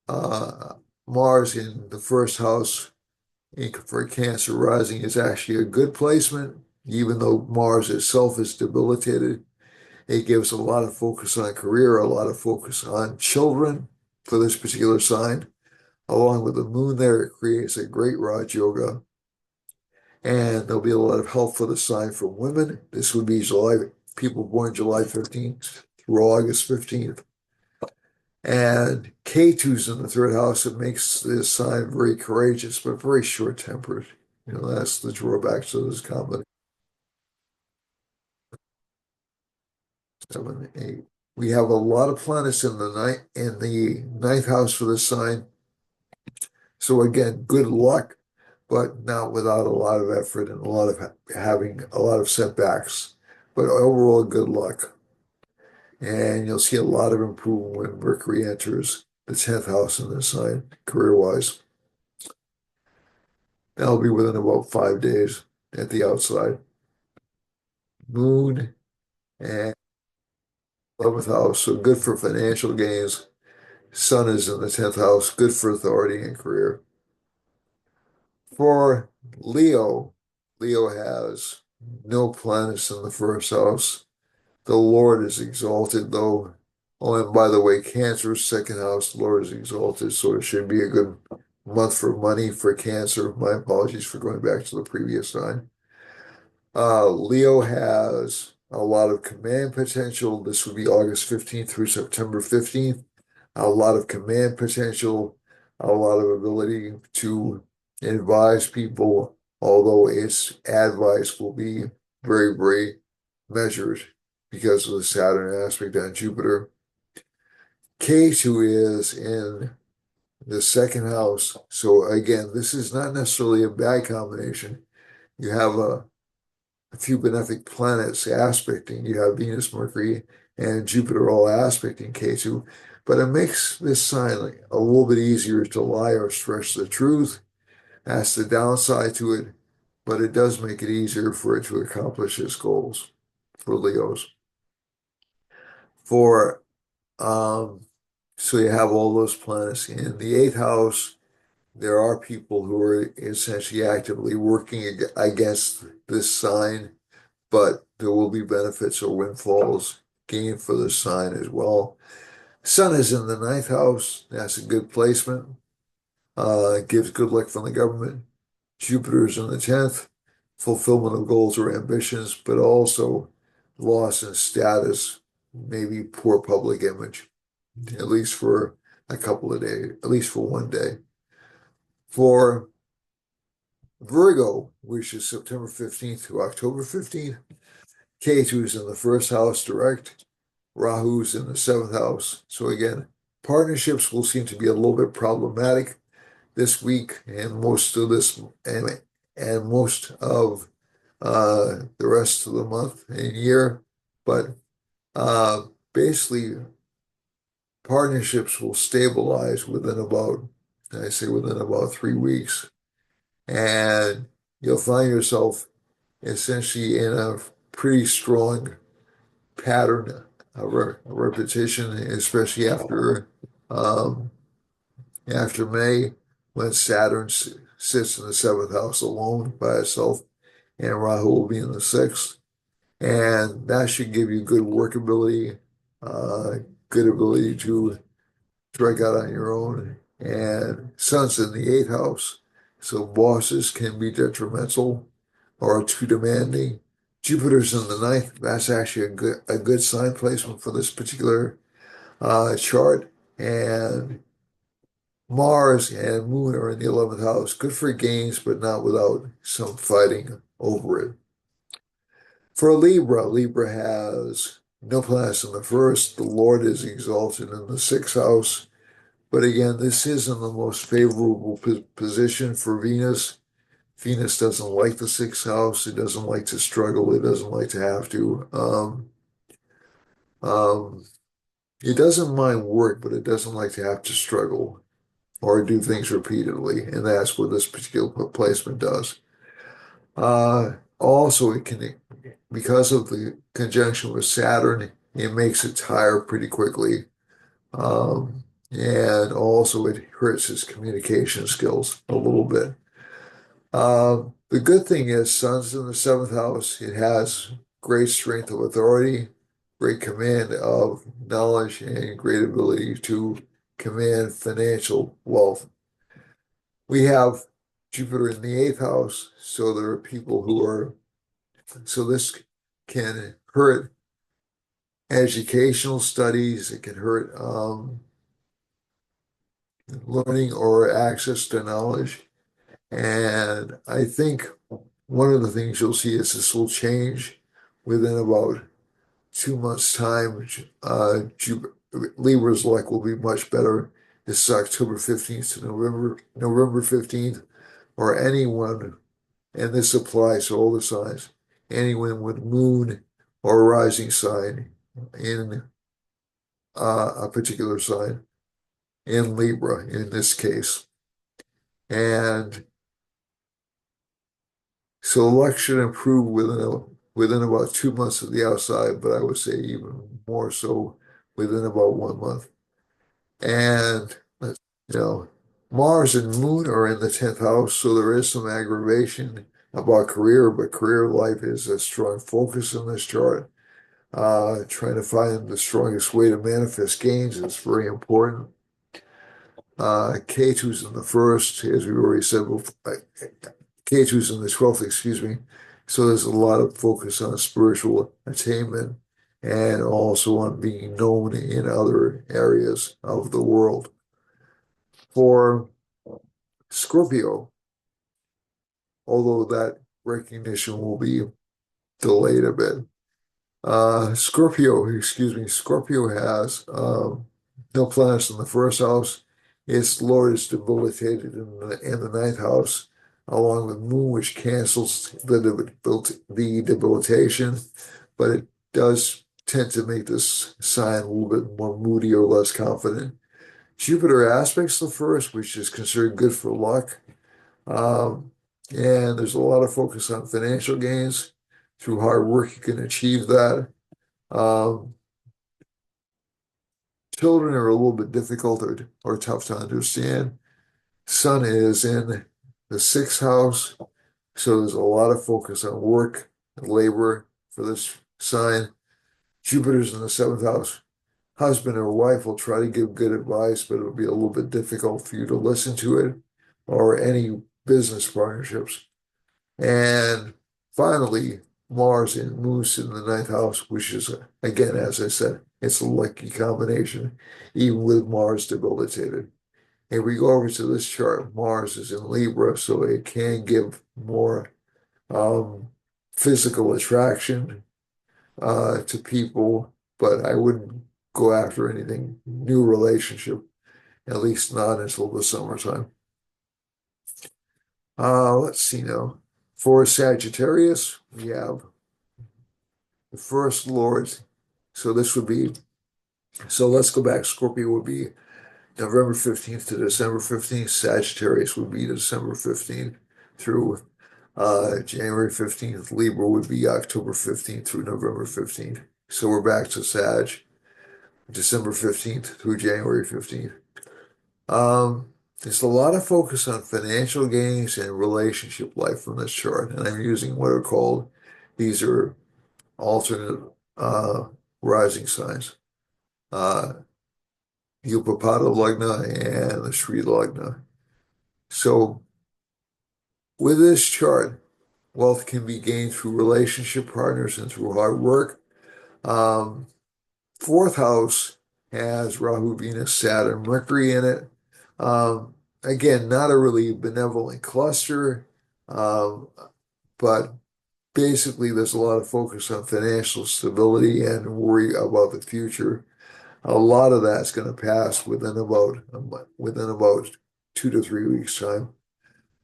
uh, Mars in the first house for Cancer rising is actually a good placement, even though Mars itself is debilitated. It gives a lot of focus on career, a lot of focus on children for this particular sign. Along with the moon there, it creates a great Raj Yoga. And there'll be a lot of help for the sign for women. This would be people born July 15th through August 15th. And K2's in the third house. It makes this sign very courageous, but very short-tempered. That's the drawbacks to this combination. 7, 8. We have a lot of planets in the ninth house for this sign. So again, good luck, but not without a lot of effort and having a lot of setbacks. But overall, good luck. And you'll see a lot of improvement when Mercury enters the 10th house in this sign, career-wise. That'll be within about 5 days at the outside. Moon and 11th house, so good for financial gains. Sun is in the 10th house, good for authority and career. For Leo, Leo has no planets in the first house. The Lord is exalted, though. Oh, and by the way, Cancer's second house, the Lord is exalted, so it should be a good month for money for Cancer. My apologies for going back to the previous sign. Leo has a lot of command potential. This would be August 15th through September 15th. A lot of command potential, a lot of ability to advise people, although its advice will be very, very measured because of the Saturn aspect on Jupiter. K2 is in the second house. So again, this is not necessarily a bad combination. You have a few benefic planets aspecting. You have Venus, Mercury, and Jupiter all aspecting K2, but it makes this sign a little bit easier to lie or stretch the truth. That's the downside to it, but it does make it easier for it to accomplish its goals for Leos. For so you have all those planets in the eighth house. There are people who are essentially actively working against this sign, but there will be benefits or windfalls gained for the sign as well. Sun is in the ninth house. That's a good placement. Gives good luck from the government. Jupiter is in the 10th. Fulfillment of goals or ambitions, but also loss in status, maybe poor public image, at least for a couple of days, at least for one day. For Virgo, which is September 15th to October 15th, K2 is in the first house direct. Rahu's in the seventh house. So again, partnerships will seem to be a little bit problematic this week and most of the rest of the month and year. But basically, partnerships will stabilize within about 3 weeks. And you'll find yourself essentially in a pretty strong pattern a repetition, especially um, after May, when Saturn sits in the seventh house alone by itself, and Rahu will be in the sixth. And that should give you good workability, uh, good ability to strike out on your own. And Sun's in the eighth house, so bosses can be detrimental or too demanding. Jupiter's in the ninth. That's actually a good sign placement for this particular chart. And Mars and Moon are in the 11th house. Good for gains, but not without some fighting over it. For Libra, Libra has no planets in the first. The Lord is exalted in the sixth house. But again, this isn't the most favorable position for Venus. Venus doesn't like the sixth house. It doesn't like to struggle. It doesn't like to have to. Um, it doesn't mind work, but it doesn't like to have to struggle or do things repeatedly. And that's what this particular placement does. Also, it can, because of the conjunction with Saturn, it makes it tire pretty quickly. And also, it hurts his communication skills a little bit. The good thing is, Sun's in the seventh house. It has great strength of authority, great command of knowledge, and great ability to command financial wealth. We have Jupiter in the eighth house, so there are people who are, so this can hurt educational studies, it can hurt learning or access to knowledge. And I think one of the things you'll see is this will change within about 2 months' time. Libra's luck will be much better. This is October 15th to November 15th, or anyone, and this applies to all the signs, anyone with moon or rising sign in a particular sign, in Libra in this case. And so luck should improve within about 2 months of the outside, but I would say even more so within about 1 month. And you know, Mars and Moon are in the 10th house, so there is some aggravation about career, but career life is a strong focus in this chart. Trying to find the strongest way to manifest gains is very important. K2's in the first, as we already said before. K2's in the 12th, excuse me. So there's a lot of focus on spiritual attainment and also on being known in other areas of the world. For Scorpio, although that recognition will be delayed a bit, Scorpio has no planets in the first house. Its Lord is debilitated in the ninth house, along with Moon, which cancels the debilitation, but it does tend to make this sign a little bit more moody or less confident. Jupiter aspects the first, which is considered good for luck. Um, and there's a lot of focus on financial gains. Through hard work, you can achieve that. Um, Children are a little bit difficult or tough to understand. Sun is in the sixth house, so there's a lot of focus on work and labor for this sign. Jupiter's in the seventh house. Husband or wife will try to give good advice, but it'll be a little bit difficult for you to listen to it, or any business partnerships. And finally, Mars and Moon in the ninth house, which is, again, as I said, it's a lucky combination, even with Mars debilitated. If we go over to this chart, Mars is in Libra, so it can give more um, physical attraction to people, but I wouldn't go after anything new relationship, at least not until the summertime. Let's see now. For Sagittarius, we have the first Lord. So this would be, so let's go back. Scorpio would be November 15th to December 15th. Sagittarius would be December 15th through January 15th. Libra would be October 15th through November 15th. So we're back to Sag, December 15th through January 15th. There's a lot of focus on financial gains and relationship life from this chart, and I'm using what are called, these are alternate uh, rising signs. Uh, Upapada Lagna and the Sri Lagna. So with this chart, wealth can be gained through relationship partners and through hard work. Um, Fourth house has Rahu, Venus, Saturn, Mercury in it. Again, not a really benevolent cluster, um, but basically there's a lot of focus on financial stability and worry about the future. A lot of that's going to pass within about 2 to 3 weeks time.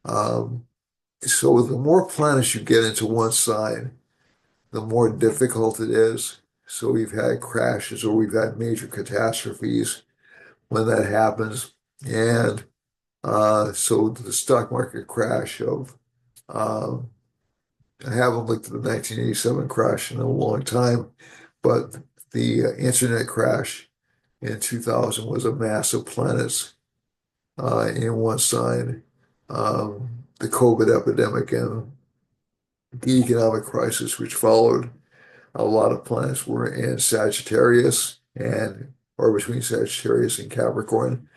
Um, so the more planets you get into one sign, the more difficult it is. So we've had crashes or we've had major catastrophes when that happens. And so the stock market crash of, um, I haven't looked at the 1987 crash in a long time, but the internet crash in 2000 was a mass of planets in one sign. The COVID epidemic and the economic crisis which followed, a lot of planets were in Sagittarius and or between Sagittarius and Capricorn.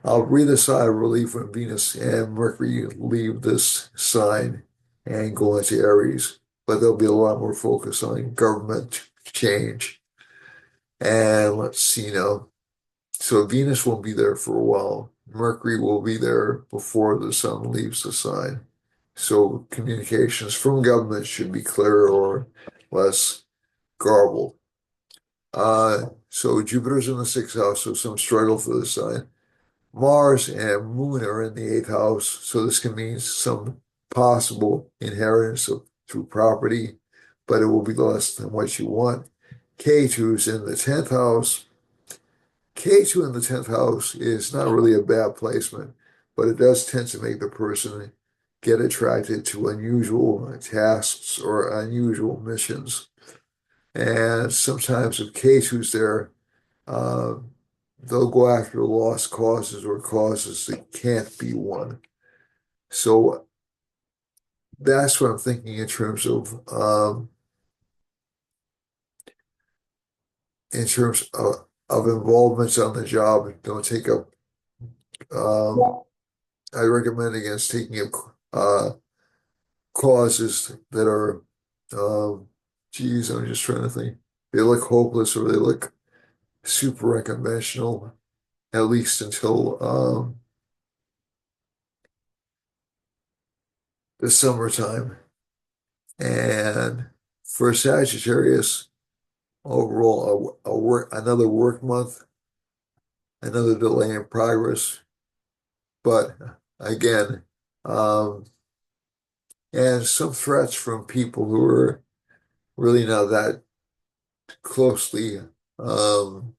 I'll breathe a sigh of relief when Venus and Mercury leave this sign and go into Aries, but there'll be a lot more focus on government change. And let's see now. So Venus won't be there for a while. Mercury will be there before the sun leaves the sign. So communications from government should be clearer or less garbled. So Jupiter's in the sixth house, so some struggle for the sign. Mars and Moon are in the eighth house, so this can mean some possible inheritance through property, but it will be less than what you want. K2's in the 10th house. K2 in the 10th house is not really a bad placement, but it does tend to make the person get attracted to unusual tasks or unusual missions. And sometimes if K2's there, uh, they'll go after lost causes or causes that can't be won. So that's what I'm thinking in terms of involvements on the job. Don't take up. I recommend against taking up causes that are, um, geez, I'm just trying to think. They look hopeless or they look super unconventional, at least until the summertime. And for Sagittarius, overall, another work month, another delay in progress. But again, um, and some threats from people who are really not that closely, um,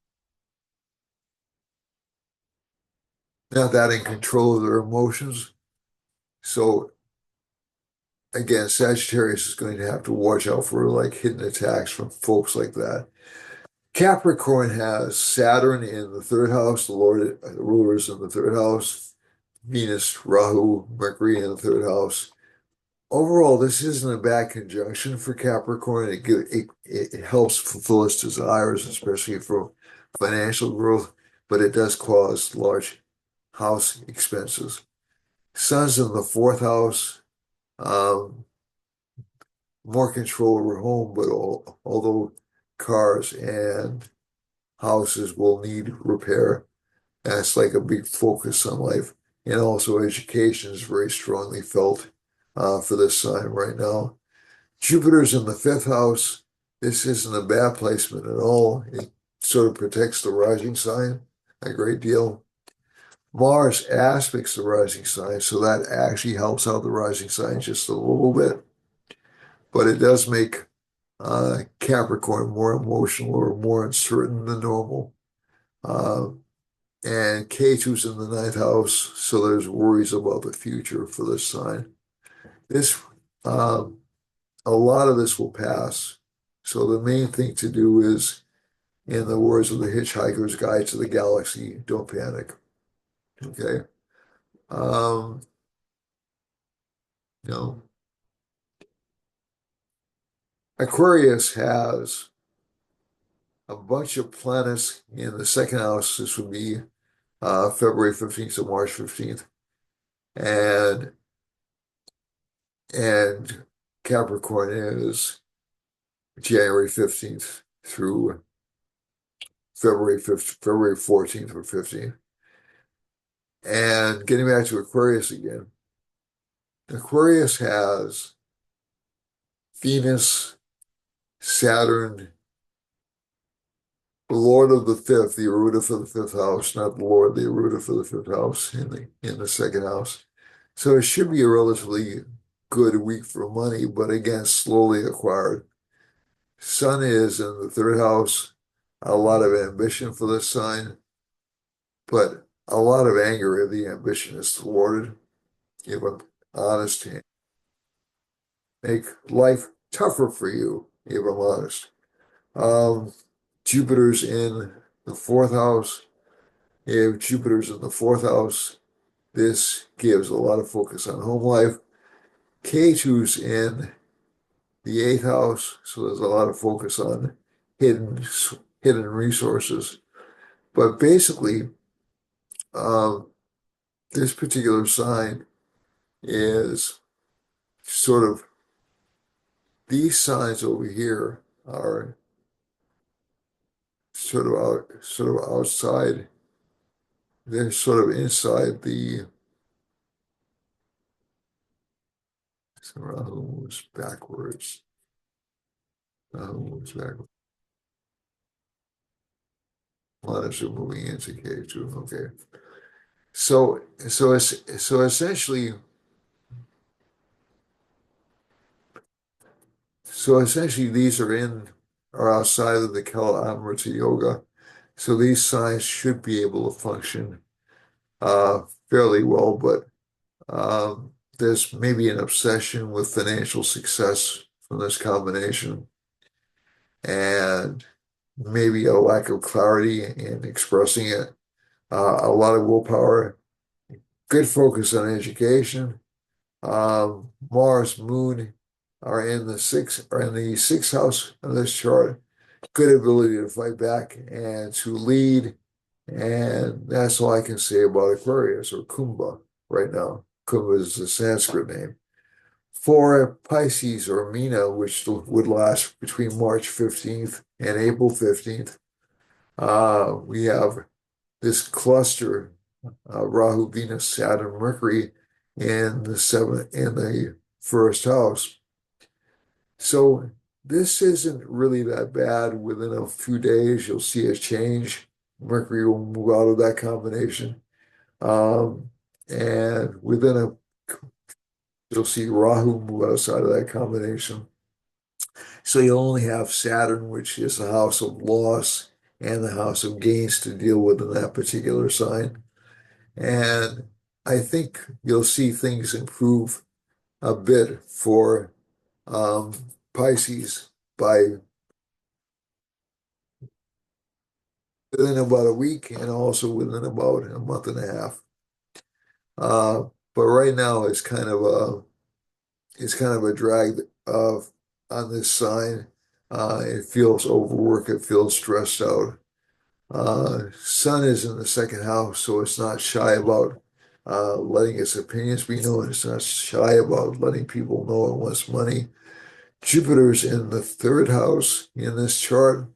not that in control of their emotions. So again, Sagittarius is going to have to watch out for like hidden attacks from folks like that. Capricorn has Saturn in the third house, the rulers in the third house, Venus, Rahu, Mercury in the third house. Overall, this isn't a bad conjunction for Capricorn. It helps fulfill its desires, especially for financial growth, but it does cause large house expenses. Sun's in the fourth house, um, more control over home, but although cars and houses will need repair, that's like a big focus on life. And also education is very strongly felt for this sign right now. Jupiter's in the fifth house. This isn't a bad placement at all. It sort of protects the rising sign a great deal. Mars aspects the rising sign, so that actually helps out the rising sign just a little bit. But it does make Capricorn more emotional or more uncertain than normal. Uh, and K2's in the ninth house, so there's worries about the future for this sign. This Um, a lot of this will pass. So the main thing to do is, in the words of the Hitchhiker's Guide to the Galaxy, don't panic. Okay. Um, you know, Aquarius has a bunch of planets in the second house. This would be February 15th to March 15th. And and Capricorn is January 15th through February 14th or 15th. And getting back to Aquarius again, Aquarius has Venus, Saturn, the Lord of the fifth, the Aruda for the fifth house, not the Lord, the Aruda for the fifth house in the second house. So it should be a relatively good week for money, but again, slowly acquired. Sun is in the third house, a lot of ambition for this sign, but a lot of anger if the ambition is thwarted. If I'm honest, make life tougher for you, if I'm honest. Um, Jupiter's in the fourth house. If Jupiter's in the fourth house, this gives a lot of focus on home life. K2's in the eighth house, so there's a lot of focus on hidden hidden resources. But basically, um, this particular sign is sort of these signs over here are sort of outside. They're sort of inside the Rahu moves backwards. Rahu moves backwards. Planets are moving into K2. Okay. So essentially these are outside of the Kala Amrita Yoga. So these signs should be able to function fairly well, but there's maybe an obsession with financial success from this combination and maybe a lack of clarity in expressing it. A lot of willpower, good focus on education. Mars, Moon are in the sixth house of this chart. Good ability to fight back and to lead. And that's all I can say about Aquarius or Kumbha right now. Kumbha is the Sanskrit name. For Pisces or Mina, which would last between March 15th and April 15th, we have this cluster, Rahu, Venus, Saturn, Mercury in the first house. So this isn't really that bad. Within a few days, you'll see a change. Mercury will move out of that combination. Um, and you'll see Rahu move outside of that combination. So you'll only have Saturn, which is the house of loss and the house of gains to deal with in that particular sign. And I think you'll see things improve a bit for um, Pisces by within about a week and also within about a month and a half. But right now it's kind of a drag on this sign. It feels overworked. It feels stressed out. Sun is in the second house, so it's not shy about letting its opinions be known. It's not shy about letting people know it wants money. Jupiter's in the third house in this chart.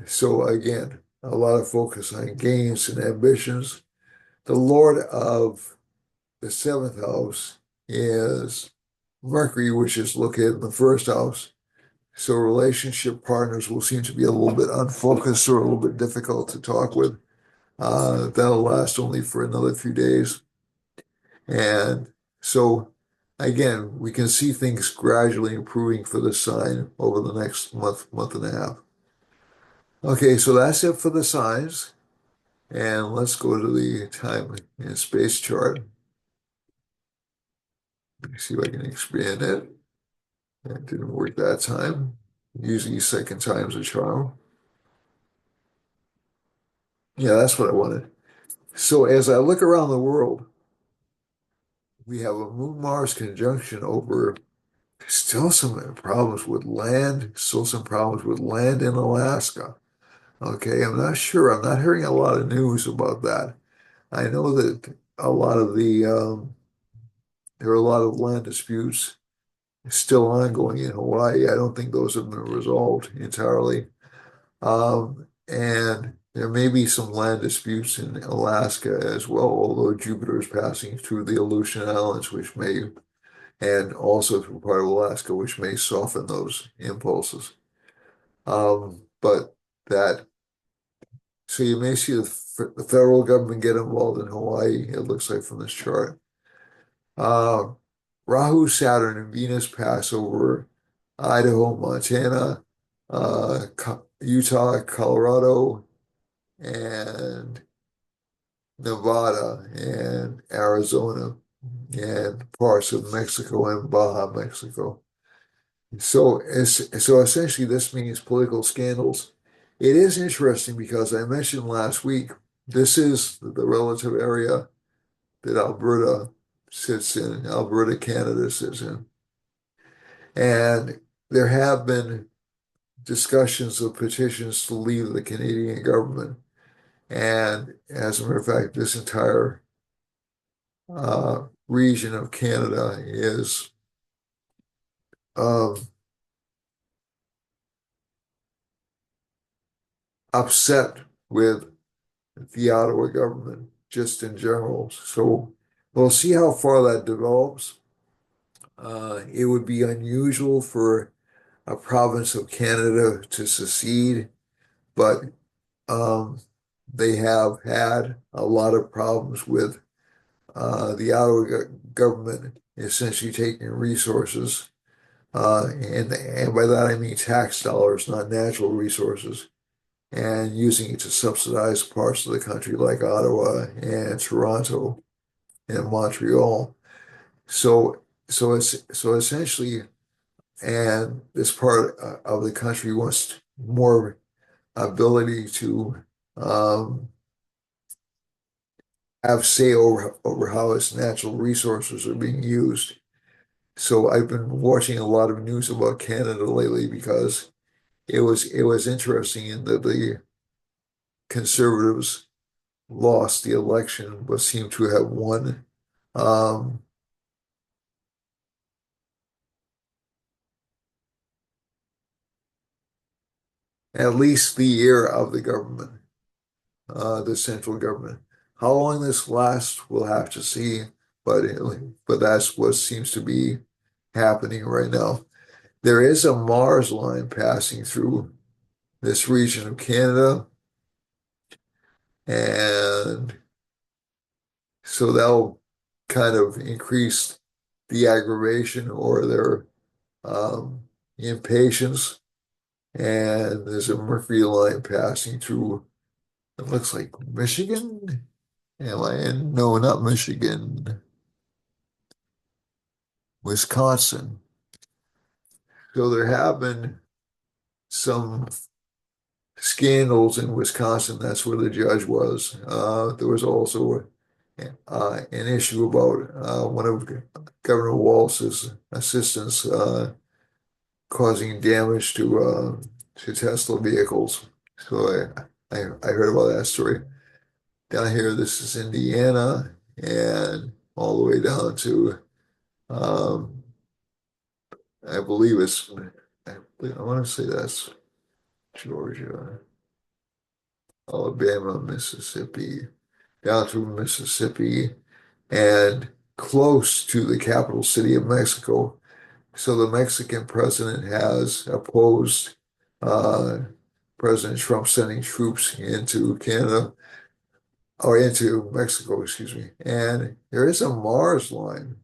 So again, a lot of focus on gains and ambitions. The Lord of the seventh house is Mercury, which is located in the first house. So relationship partners will seem to be a little bit unfocused or a little bit difficult to talk with. That'll last only for another few days. And so, again, we can see things gradually improving for this sign over the next month and a half. Okay, so that's it for the signs. And let's go to the time and space chart. Let me see if I can expand it. It didn't work that time. Usually second time's a charm. Yeah, that's what I wanted. So as I look around the world, we have a Moon-Mars conjunction over still some problems with land, still some problems with land in Alaska. Okay, I'm not sure. I'm not hearing a lot of news about that. I know that a lot of there are a lot of land disputes still ongoing in Hawaii. I don't think those have been resolved entirely. And there may be some land disputes in Alaska as well, although Jupiter is passing through the Aleutian Islands, which may, and also through part of Alaska, which may soften those impulses. But that, so you may see the federal government get involved in Hawaii, it looks like from this chart. Uh, Rahu, Saturn, and Venus pass over Idaho, Montana, Utah, Colorado, and Nevada, and Arizona, and parts of Mexico and Baja, Mexico. So essentially, this means political scandals. It is interesting because I mentioned last week, this is the relative area that Alberta sits in, Alberta, Canada sits in. And there have been discussions of petitions to leave the Canadian government. And as a matter of fact, this entire region of Canada is um, upset with the Ottawa government just in general. So we'll see how far that develops. It would be unusual for a province of Canada to secede, but um, they have had a lot of problems with the Ottawa government essentially taking resources, and by that I mean tax dollars, not natural resources, and using it to subsidize parts of the country like Ottawa and Toronto and Montreal. So, so essentially, and this part of the country wants more ability to um, have say over how its natural resources are being used. So I've been watching a lot of news about Canada lately because it was interesting in that the Conservatives lost the election, but seem to have won um, at least the year of the government, the central government. How long this lasts, we'll have to see, but but that's what seems to be happening right now. There is a Mars line passing through this region of Canada, and so that'll kind of increase the aggravation or their um, impatience. And there's a Mercury line passing through, it looks like Michigan. Am I in? No, not Michigan, Wisconsin. So there have been some scandals in Wisconsin. That's where the judge was. There was also an issue about one of Governor Walz's assistants causing damage to Tesla vehicles. So I heard about that story. Down here, this is Indiana, and all the way down to um, I believe it's I want to say that's Georgia, Alabama, Mississippi, down through Mississippi, and close to the capital city of Mexico. So the Mexican president has opposed uh, President Trump sending troops into Canada or into Mexico, excuse me. And there is a Mars line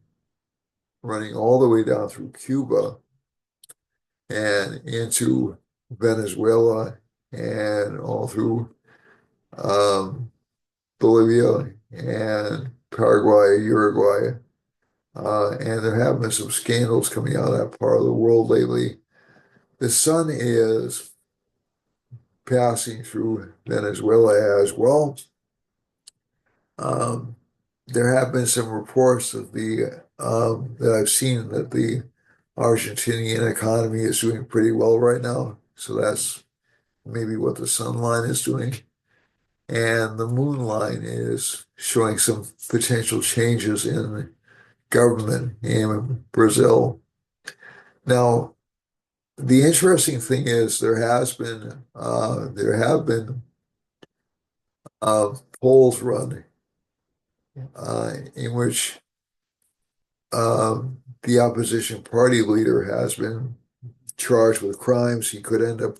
running all the way down through Cuba and into Venezuela and all through um, Bolivia and Paraguay, Uruguay. And there have been some scandals coming out of that part of the world lately. The sun is passing through Venezuela as well. Um, there have been some reports that I've seen that the Argentinian economy is doing pretty well right now. So that's maybe what the sun line is doing. And the moon line is showing some potential changes in government in Brazil. Now, the interesting thing is there have been polls run in which the opposition party leader has been charged with crimes. He could end up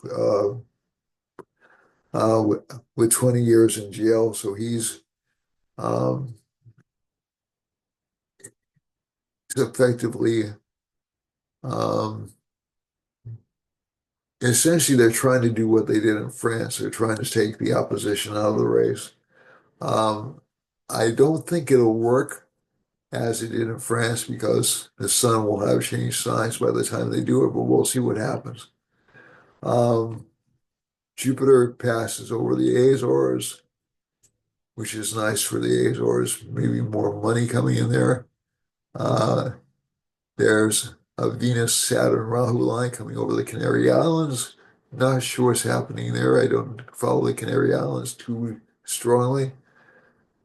with 20 years in jail. So um, he's effectively, um, essentially, they're trying to do what they did in France. They're trying to take the opposition out of the race. Um, I don't think it'll work as it did in France because the sun will have changed signs by the time they do it, but we'll see what happens. Um, Jupiter passes over the Azores, which is nice for the Azores, maybe more money coming in there. Uh, there's a Venus-Saturn Rahu line coming over the Canary Islands. Not sure what's happening there. I don't follow the Canary Islands too strongly.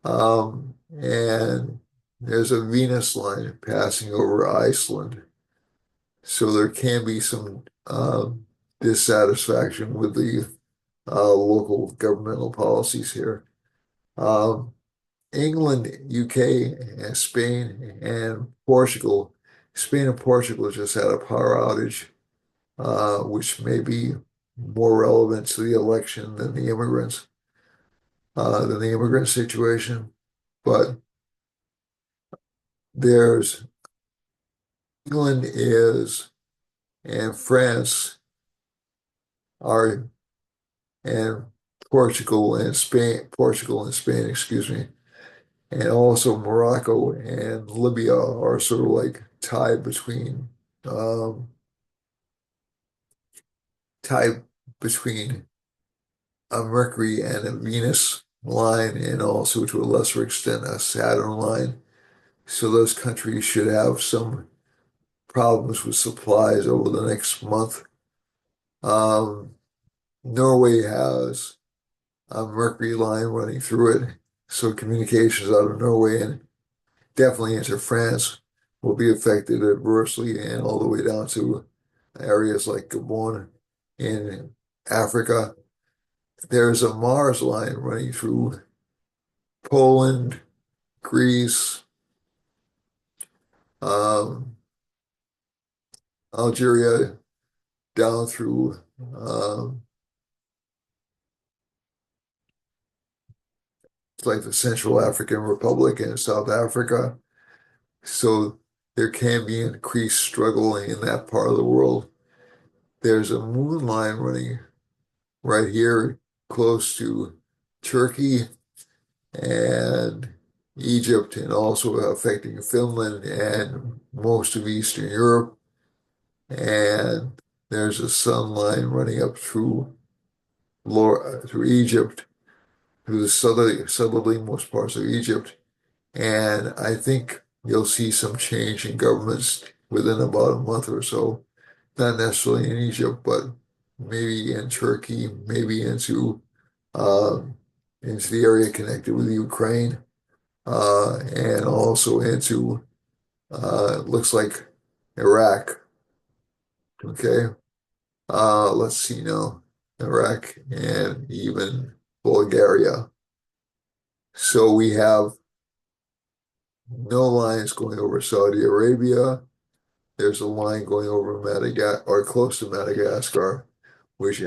And there's a Venus line passing over Iceland. So there can be some dissatisfaction with the local governmental policies here. Um, England, UK, and Spain and Portugal. Spain and Portugal just had a power outage, which may be more relevant to the election than the immigrant situation. But there's England is and France are and Portugal and Spain, excuse me, and also Morocco and Libya are sort of like um, tied between a Mercury and a Venus line, and also to a lesser extent a Saturn line. So those countries should have some problems with supplies over the next month. Um, Norway has a Mercury line running through it, so communications out of Norway and definitely into France will be affected adversely, and all the way down to areas like Gabon in Africa. There's a Mars line running through Poland, Greece, um, Algeria, down through like the Central African Republic and South Africa. So there can be increased struggle in that part of the world. There's a moon line running right here close to Turkey and Egypt, and also affecting Finland and most of Eastern Europe. And there's a sun line running up through Egypt, through the southerly most parts of Egypt. And I think you'll see some change in governments within about a month or so. Not necessarily in Egypt, but maybe in Turkey, maybe um, into the area connected with Ukraine, and also into it looks like Iraq. Okay, let's see now, Iraq and even Bulgaria. So we have no lines going over Saudi Arabia. There's a line going over Madagascar or close to Madagascar, which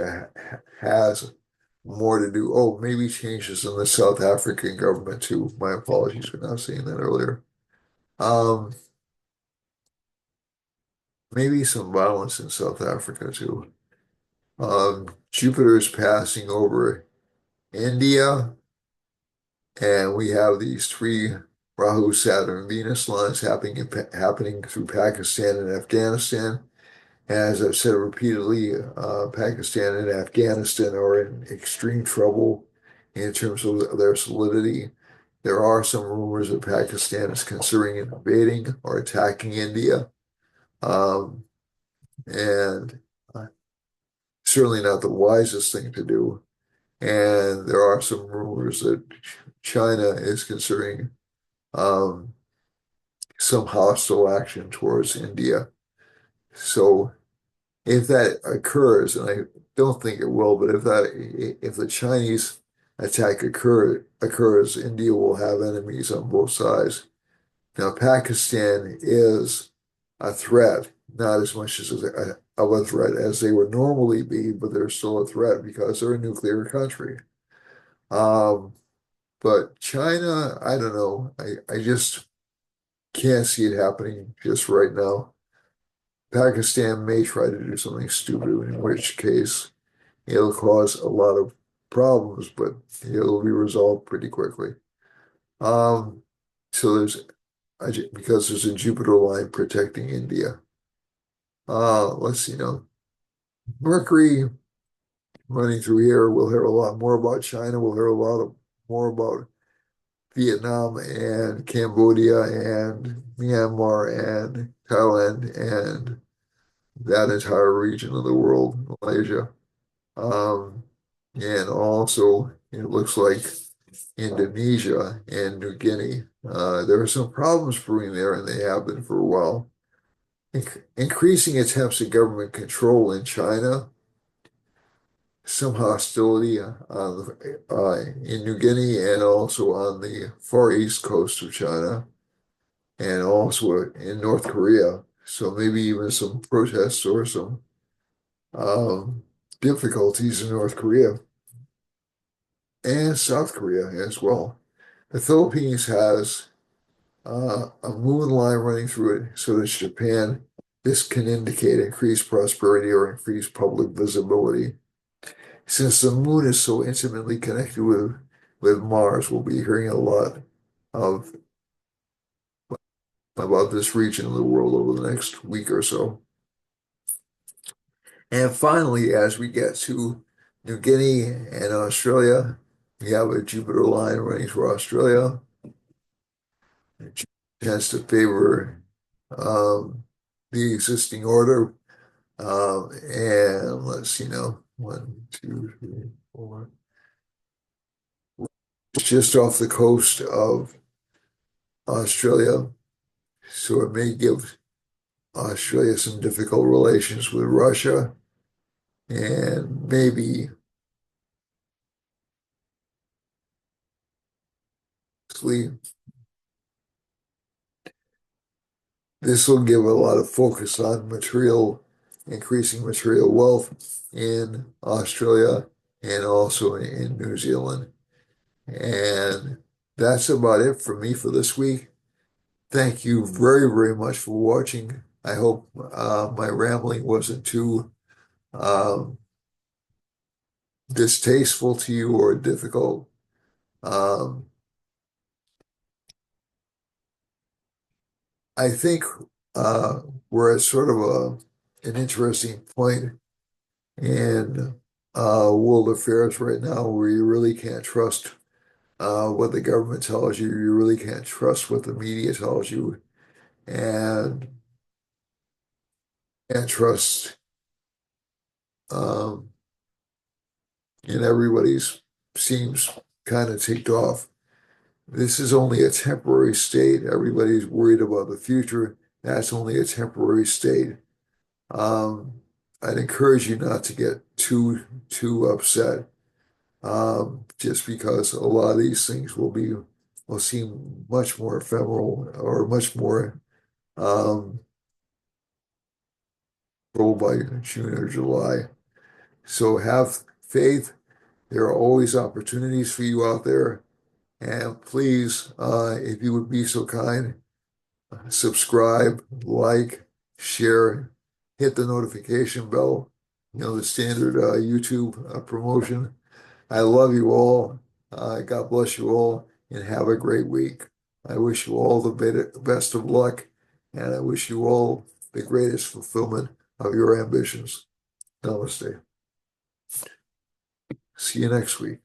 has more to do. Oh, maybe changes in the South African government too. My apologies for not saying that earlier. Um, Maybe some violence in South Africa too. Jupiter is passing over India, and we have these three Rahu, Saturn, Venus lines happening through Pakistan and Afghanistan. As I've said repeatedly, Pakistan and Afghanistan are in extreme trouble in terms of their solidity. There are some rumors that Pakistan is considering invading or attacking India, um, and certainly not the wisest thing to do. And there are some rumors that China is considering um, some hostile action towards India. So if that occurs, and I don't think it will, but if the Chinese attack occurs, India will have enemies on both sides. Now, Pakistan is a threat, not as much of a threat as they would normally be, but they're still a threat because they're a nuclear country. Um, but China, I don't know. I just can't see it happening just right now. Pakistan may try to do something stupid, in which case it'll cause a lot of problems, but it'll be resolved pretty quickly. Um, so because there's a Jupiter line protecting India. Let's see now. Mercury running through here. We'll hear a lot more about China. We'll hear a lot more about Vietnam and Cambodia and Myanmar and Thailand and that entire region of the world, Malaysia. Um, and also, it looks like Indonesia and New Guinea. There are some problems brewing there, and they have been for a while. Increasing attempts at government control in China, some hostility in New Guinea and also on the far east coast of China, and also in North Korea. So maybe even some protests or some um, difficulties in North Korea and South Korea as well. The Philippines has a moon line running through it, so does Japan. This can indicate increased prosperity or increased public visibility. Since the moon is so intimately connected with Mars, we'll be hearing a lot of about this region of the world over the next week or so. And finally, as we get to New Guinea and Australia, we have a Jupiter line running through Australia. It tends to favor um, the existing order. And let's see now, 1, 2, 3, 4. It's just off the coast of Australia, so it may give Australia some difficult relations with Russia, and maybe this will give a lot of focus on increasing material wealth in Australia and also in New Zealand. And that's about it for me for this week. Thank you very, very much for watching. I hope my rambling wasn't too um, distasteful to you or difficult. Um, I think uh, we're at sort of an interesting point in world affairs right now where you really can't trust what the government tells you. You really can't trust what the media tells you, and can't trust um, and everybody's seems kind of ticked off. This is only a temporary state. Everybody's worried about the future. That's only a temporary state. Um, I'd encourage you not to get too upset, just because a lot of these things will seem much more ephemeral or much more um, controlled by June or July. So have faith. There are always opportunities for you out there. And please, if you would be so kind, subscribe, like, share, hit the notification bell, the standard YouTube promotion. I love you all. God bless you all, and have a great week. I wish you all the best of luck, and I wish you all the greatest fulfillment of your ambitions. Namaste. See you next week.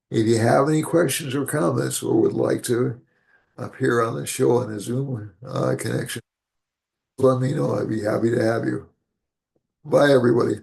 If you have any questions or comments or would like to appear on the show on the Zoom connection, let me know. I'd be happy to have you. Bye, everybody.